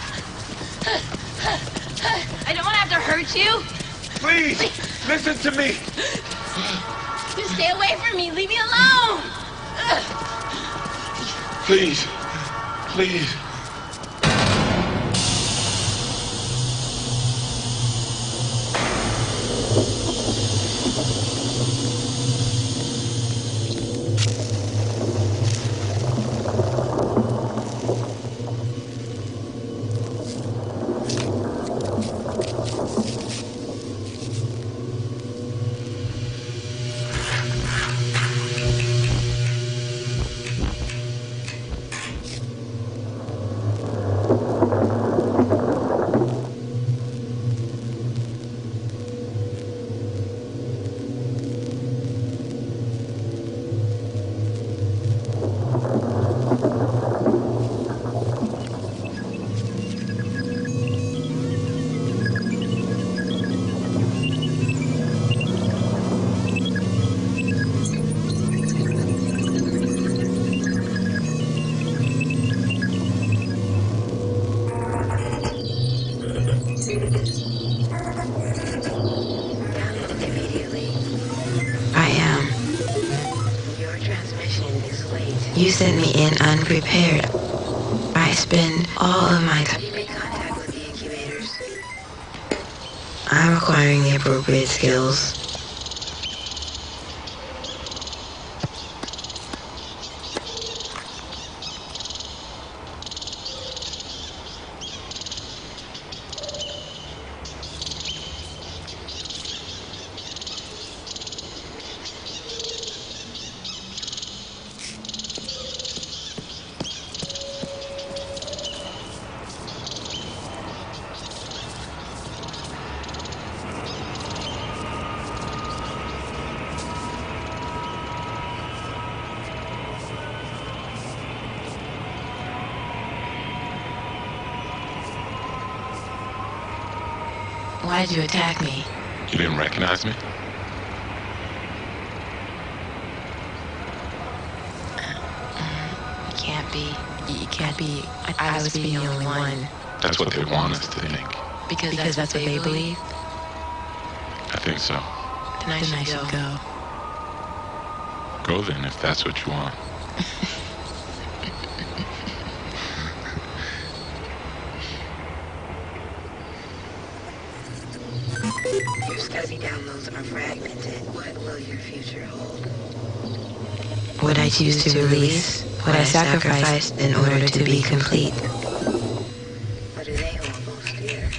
I don't want to have to hurt you. Please, listen to me. Just stay away from me. Leave me alone. Please, please. I am. Your transmission is late. You sent me in unprepared. I spend all of my time. You make contact with the incubators. I'm acquiring the appropriate skills. Why did you attack me? You didn't recognize me? You can't be. You can't be. I was being the only one. That's what they want us to think. Because that's what they believe. I think so. Then I should go. Go then, if that's what you want. Your SCSI downloads are fragmented. What will your future hold? What I choose to release, what I sacrifice in order to be complete. What do they hold most dear?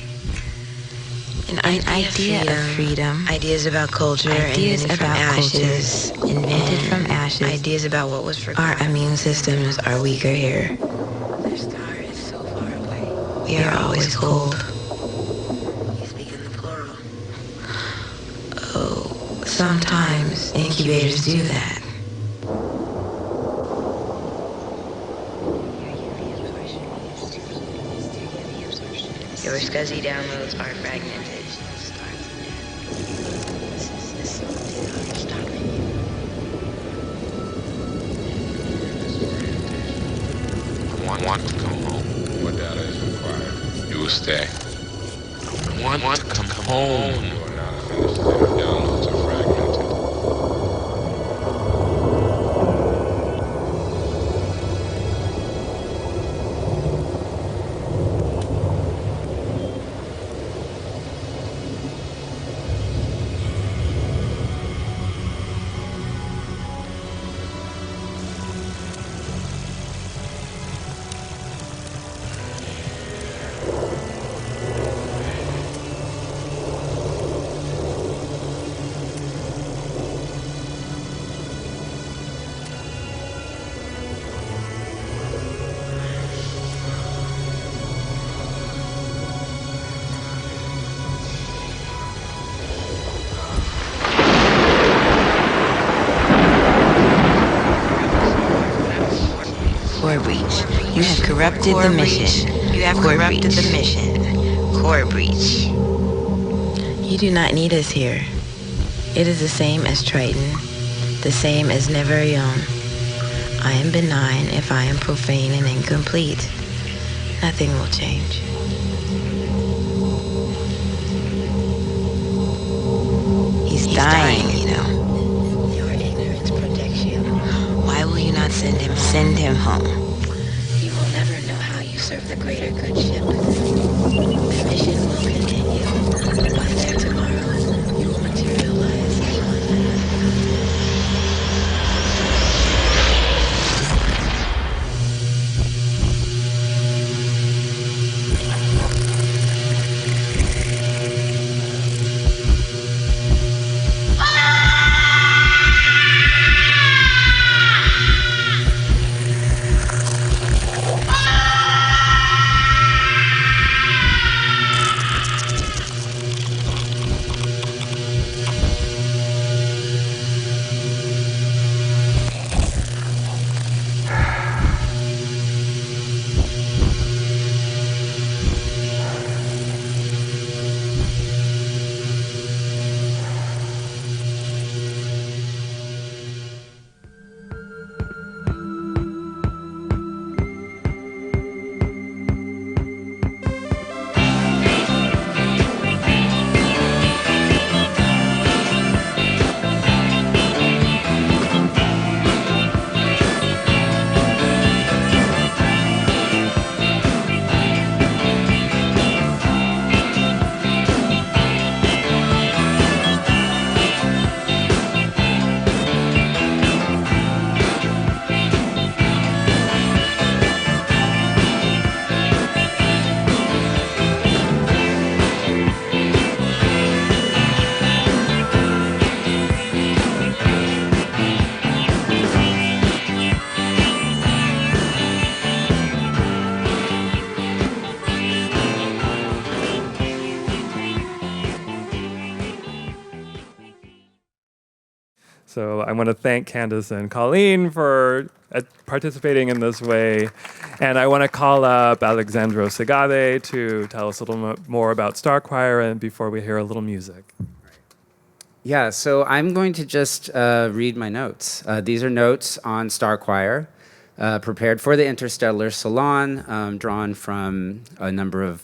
An idea of freedom. Ideas about culture. Ideas about ashes. Invented from ashes. Ideas about what was forgotten. Our immune systems are weaker here. Their star is so far away. We are always cold. You speak in the plural. Oh, sometimes incubators do that. Your SCSI downloads are fragmented. I want to come home. What data is required? You will stay. I want to come home. You are not finished. Your downloads are fragmented. Core breach. You have corrupted the mission. You have corrupted the mission. Core breach. You do not need us here. It is the same as Triton, the same as Never Young. I am benign if I am profane and incomplete. Nothing will change. He's dying, you know. Your ignorance protects you. Why will you not send him? Send him home. You will never know how you serve the greater good ship. The mission will continue. By there tomorrow, you will materialize. So I want to thank Candace and Colleen for participating in this way. And I want to call up Alexandro Segade to tell us a little more about Starchoir and before we hear a little music. Yeah, so I'm going to just read my notes. These are notes on Starchoir, prepared for the Interstellar Salon, drawn from a number of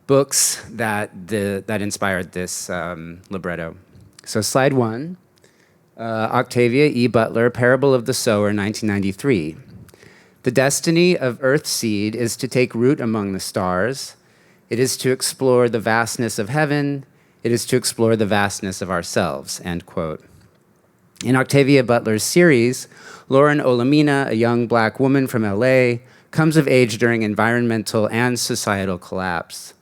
books that inspired this libretto. So slide 1. Octavia E. Butler, Parable of the Sower, 1993. The destiny of Earthseed is to take root among the stars. It is to explore the vastness of heaven. It is to explore the vastness of ourselves, end quote. In Octavia Butler's series, Lauren Olamina, a young black woman from LA, comes of age during environmental and societal collapse.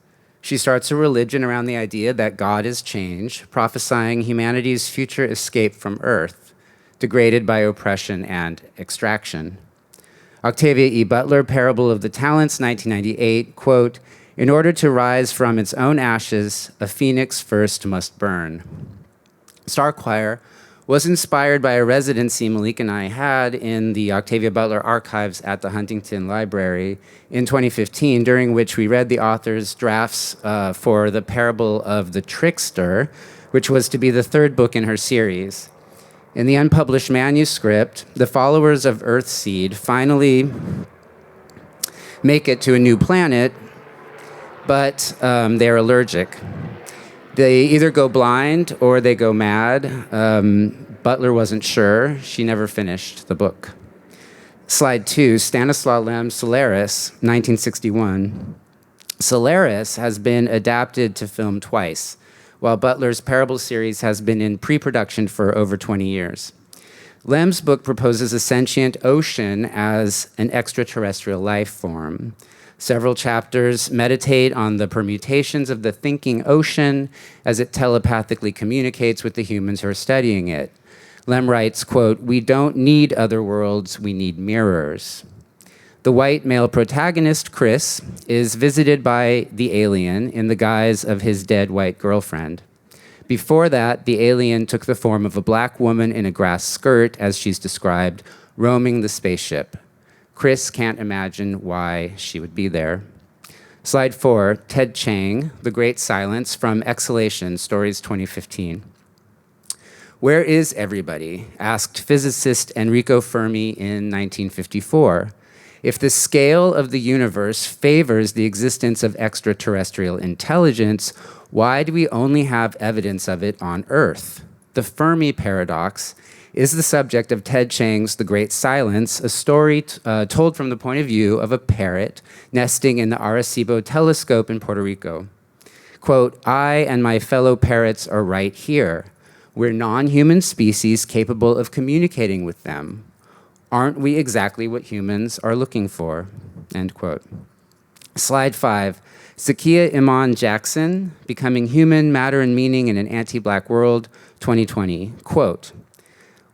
She starts a religion around the idea that God is change, prophesying humanity's future escape from Earth, degraded by oppression and extraction. Octavia E. Butler, Parable of the Talents, 1998, quote, "In order to rise from its own ashes, a phoenix first must burn." Star Choir was inspired by a residency Malik and I had in the Octavia Butler archives at the Huntington Library in 2015, during which we read the author's drafts for the Parable of the Trickster, which was to be the third book in her series. In the unpublished manuscript, the followers of Earthseed finally make it to a new planet, but they're allergic. They either go blind or they go mad. Butler wasn't sure. She never finished the book. Slide 2, Stanislaw Lem, Solaris, 1961. Solaris has been adapted to film twice, while Butler's Parable series has been in pre-production for over 20 years. Lem's book proposes a sentient ocean as an extraterrestrial life form. Several chapters meditate on the permutations of the thinking ocean as it telepathically communicates with the humans who are studying it. Lem writes, quote, "We don't need other worlds, we need mirrors." The white male protagonist, Chris, is visited by the alien in the guise of his dead white girlfriend. Before that, the alien took the form of a black woman in a grass skirt, as she's described, roaming the spaceship. Chris can't imagine why she would be there. Slide 4, Ted Chiang, The Great Silence, from Exhalation, Stories 2015. "Where is everybody?" asked physicist Enrico Fermi in 1954. "If the scale of the universe favors the existence of extraterrestrial intelligence, why do we only have evidence of it on Earth?" The Fermi paradox is the subject of Ted Chiang's The Great Silence, a story told from the point of view of a parrot nesting in the Arecibo telescope in Puerto Rico. Quote, "I and my fellow parrots are right here. We're non-human species capable of communicating with them. Aren't we exactly what humans are looking for?" End quote. Slide 5, Zakiya Iman Jackson, Becoming Human, Matter and Meaning in an Anti-Black World, 2020. Quote,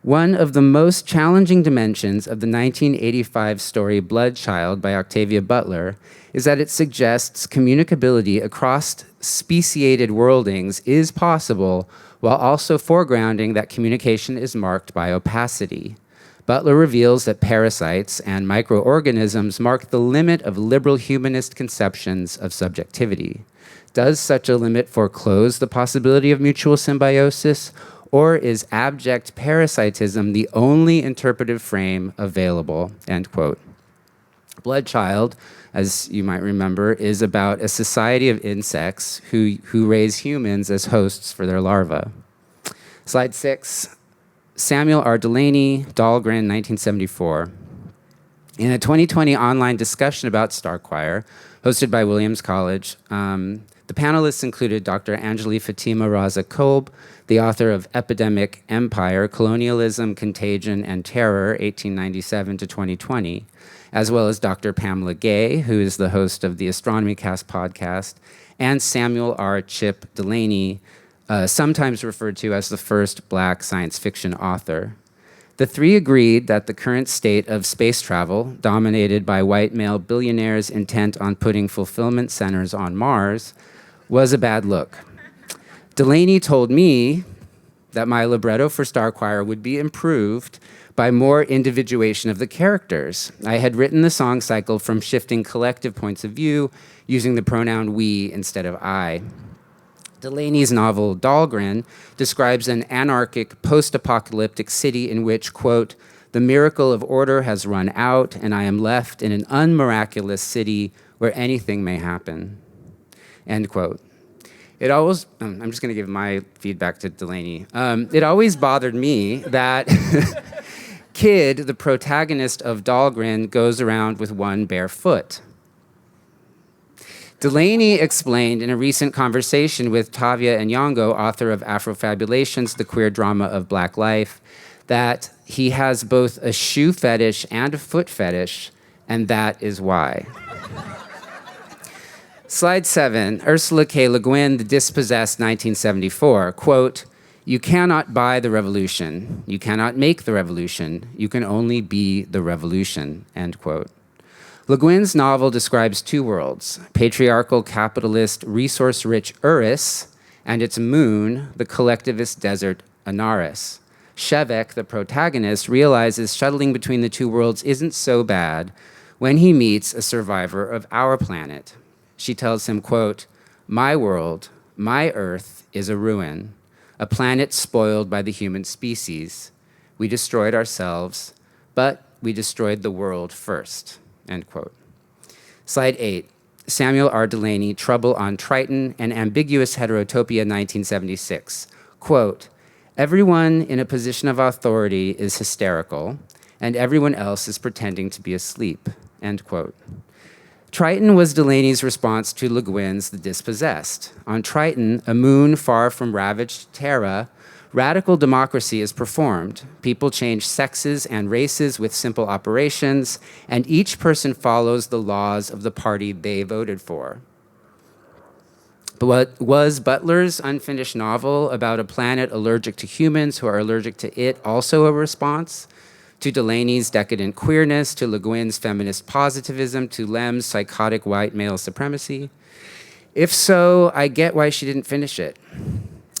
"One of the most challenging dimensions of the 1985 story Blood Child by Octavia Butler is that it suggests communicability across speciated worldings is possible, while also foregrounding that communication is marked by opacity. Butler reveals that parasites and microorganisms mark the limit of liberal humanist conceptions of subjectivity. Does such a limit foreclose the possibility of mutual symbiosis, or is abject parasitism the only interpretive frame available?" End quote. Blood Child, as you might remember, is about a society of insects who raise humans as hosts for their larvae. Slide 6, Samuel R. Delaney, Dahlgren, 1974. In a 2020 online discussion about Star Choir, hosted by Williams College, the panelists included Dr. Anjali Fatima Raza Kolb, the author of Epidemic Empire, Colonialism, Contagion, and Terror, 1897 to 2020, as well as Dr. Pamela Gay, who is the host of the Astronomy Cast podcast, and Samuel R. Chip Delaney, sometimes referred to as the first Black science fiction author. The three agreed that the current state of space travel, dominated by white male billionaires intent on putting fulfillment centers on Mars, was a bad look. Delaney told me that my libretto for Star Choir would be improved by more individuation of the characters. I had written the song cycle from shifting collective points of view, using the pronoun we instead of I. Delaney's novel, Dahlgren, describes an anarchic, post-apocalyptic city in which, quote, "The miracle of order has run out, and I am left in an unmiraculous city where anything may happen," end quote. I'm just going to give my feedback to Delaney. It always bothered me that Kid, the protagonist of Dahlgren, goes around with one bare foot. Delaney explained in a recent conversation with Tavia Nyong'o, author of Afrofabulations, The Queer Drama of Black Life, that he has both a shoe fetish and a foot fetish, and that is why. Slide 7, Ursula K. Le Guin, The Dispossessed, 1974, quote, "You cannot buy the revolution. You cannot make the revolution. You can only be the revolution," end quote. Le Guin's novel describes two worlds, patriarchal, capitalist, resource-rich Uris, and its moon, the collectivist desert Anaris. Shevek, the protagonist, realizes shuttling between the two worlds isn't so bad when he meets a survivor of our planet. She tells him, quote, "My world, my Earth, is a ruin, a planet spoiled by the human species. We destroyed ourselves, but we destroyed the world first," end quote. Slide 8, Samuel R. Delaney, Trouble on Triton and Ambiguous Heterotopia, 1976. Quote, "Everyone in a position of authority is hysterical, and everyone else is pretending to be asleep," end quote. Triton was Delaney's response to Le Guin's The Dispossessed. On Triton, a moon far from ravaged Terra, radical democracy is performed. People change sexes and races with simple operations, and each person follows the laws of the party they voted for. But what was Butler's unfinished novel about a planet allergic to humans who are allergic to it also a response to Delaney's decadent queerness, to Le Guin's feminist positivism, to Lem's psychotic white male supremacy? If so, I get why she didn't finish it.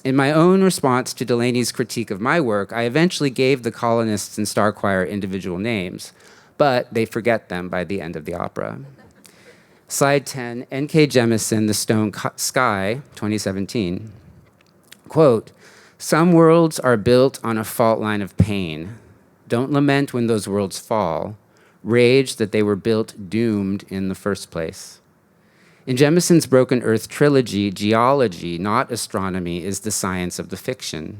In my own response to Delaney's critique of my work, I eventually gave the colonists in Star Choir individual names, but they forget them by the end of the opera. Slide 10, N.K. Jemisin, The Stone Sky, 2017. Quote, "Some worlds are built on a fault line of pain. Don't lament when those worlds fall. Rage that they were built doomed in the first place." In Jemison's Broken Earth trilogy, geology, not astronomy, is the science of the fiction.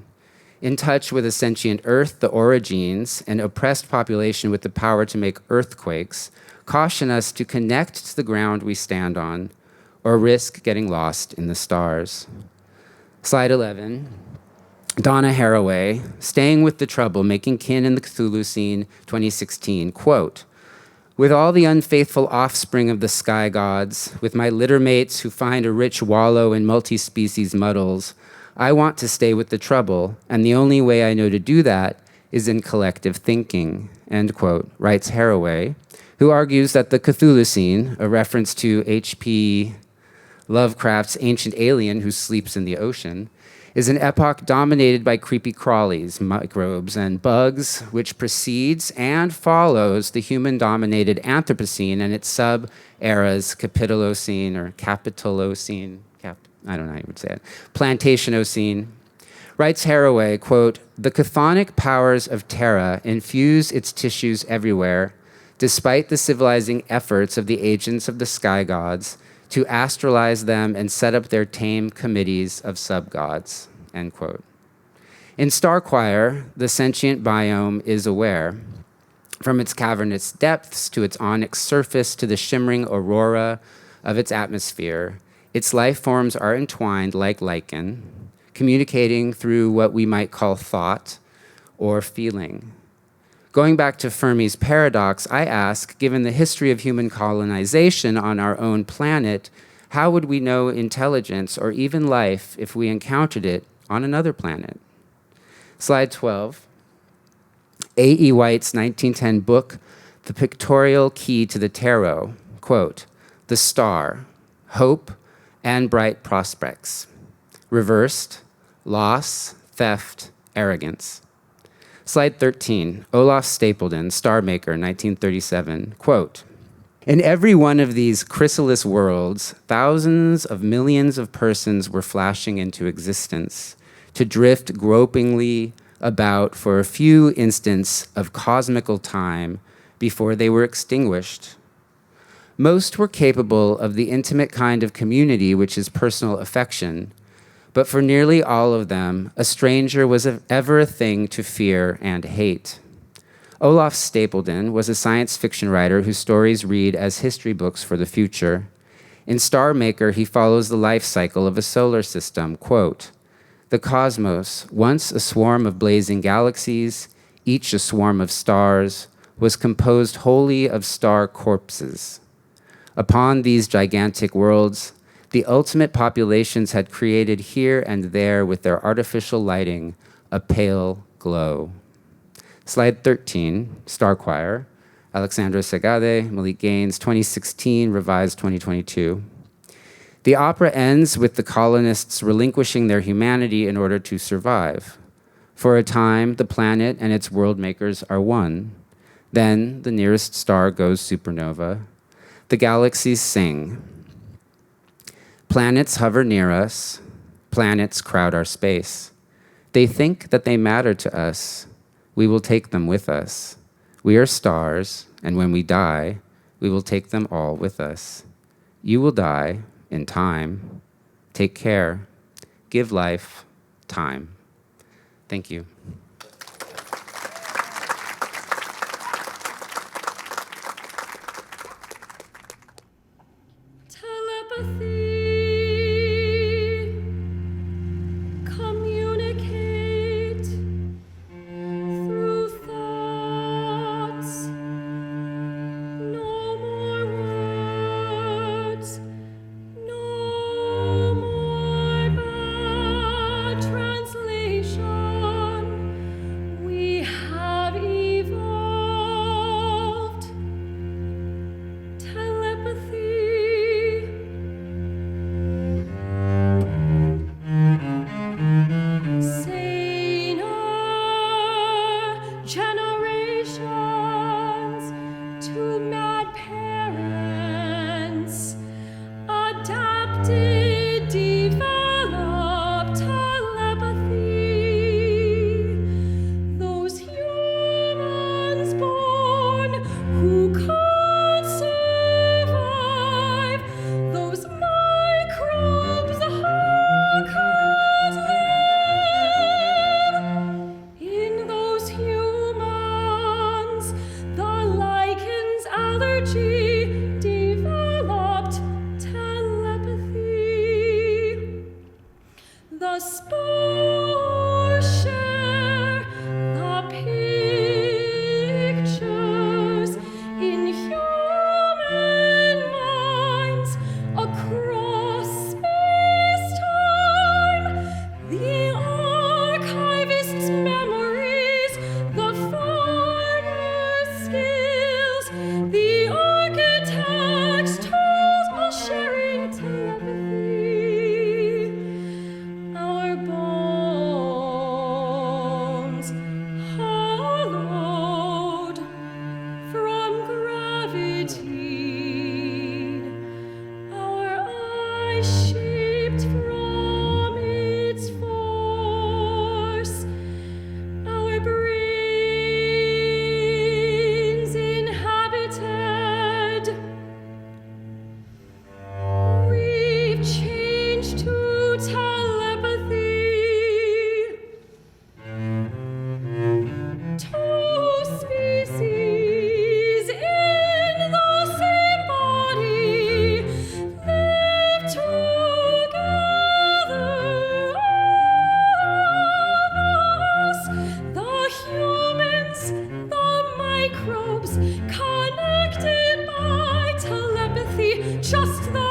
In touch with a sentient Earth, the Origines, an oppressed population with the power to make earthquakes, caution us to connect to the ground we stand on, or risk getting lost in the stars. Slide 11. Donna Haraway, Staying with the Trouble, Making Kin in the Cthulhu Scene, 2016, quote, "With all the unfaithful offspring of the sky gods, with my littermates who find a rich wallow in multi-species muddles, I want to stay with the trouble, and the only way I know to do that is in collective thinking," end quote, writes Haraway, who argues that the Cthulhu Scene, a reference to H.P. Lovecraft's ancient alien who sleeps in the ocean, is an epoch dominated by creepy crawlies, microbes, and bugs, which precedes and follows the human-dominated Anthropocene and its sub-eras Capitolocene or Capitolocene, I don't know how you would say it, Plantationocene. Writes Haraway, quote, "The chthonic powers of Terra infuse its tissues everywhere, despite the civilizing efforts of the agents of the sky gods to astralize them and set up their tame committees of sub-gods," end quote. In Star Choir, the sentient biome is aware. From its cavernous depths to its onyx surface to the shimmering aurora of its atmosphere, its life forms are entwined like lichen, communicating through what we might call thought or feeling. Going back to Fermi's paradox, I ask, given the history of human colonization on our own planet, how would we know intelligence or even life if we encountered it on another planet? Slide 12. A.E. White's 1910 book, The Pictorial Key to the Tarot, quote, "The star, hope, and bright prospects. Reversed, loss, theft, arrogance." Slide 13, Olaf Stapledon, Star Maker, 1937, quote, "In every one of these chrysalis worlds, thousands of millions of persons were flashing into existence, to drift gropingly about for a few instants of cosmical time before they were extinguished. Most were capable of the intimate kind of community which is personal affection, But for nearly all of them, a stranger was ever a thing to fear and hate. Olaf Stapledon was a science fiction writer whose stories read as history books for the future. In Star Maker, he follows the life cycle of a solar system. Quote, "The cosmos, once a swarm of blazing galaxies, each a swarm of stars, was composed wholly of star corpses. Upon these gigantic worlds, the ultimate populations had created here and there with their artificial lighting a pale glow." Slide 13, Star Choir, Alexandra Segade, Malik Gaines, 2016, revised 2022. The opera ends with the colonists relinquishing their humanity in order to survive. For a time, the planet and its world makers are one. Then the nearest star goes supernova. The galaxies sing. Planets hover near us. Planets crowd our space. They think that they matter to us. We will take them with us. We are stars, and when we die, we will take them all with us. You will die in time. Take care. Give life time. Thank you. Communicate through thoughts. No more words, no more bad translation. We have evolved telepathy. Saner generations to mad parents, adapted, developed telepathy. Those humans born who could survive, those microbes who could live. In those humans, the lichen's allergy developed telepathy. The spores share the pictures in human minds across space-time. The archivist's memories, the farmer's skills, the architect's tools, all sharing telepathy. Our bones hollowed from gravity, our eyes shaped from its force, our brains inhabited. We've changed to telepathy. Two species in the same body live together. All of us, the humans, the microbes, connected by telepathy, just the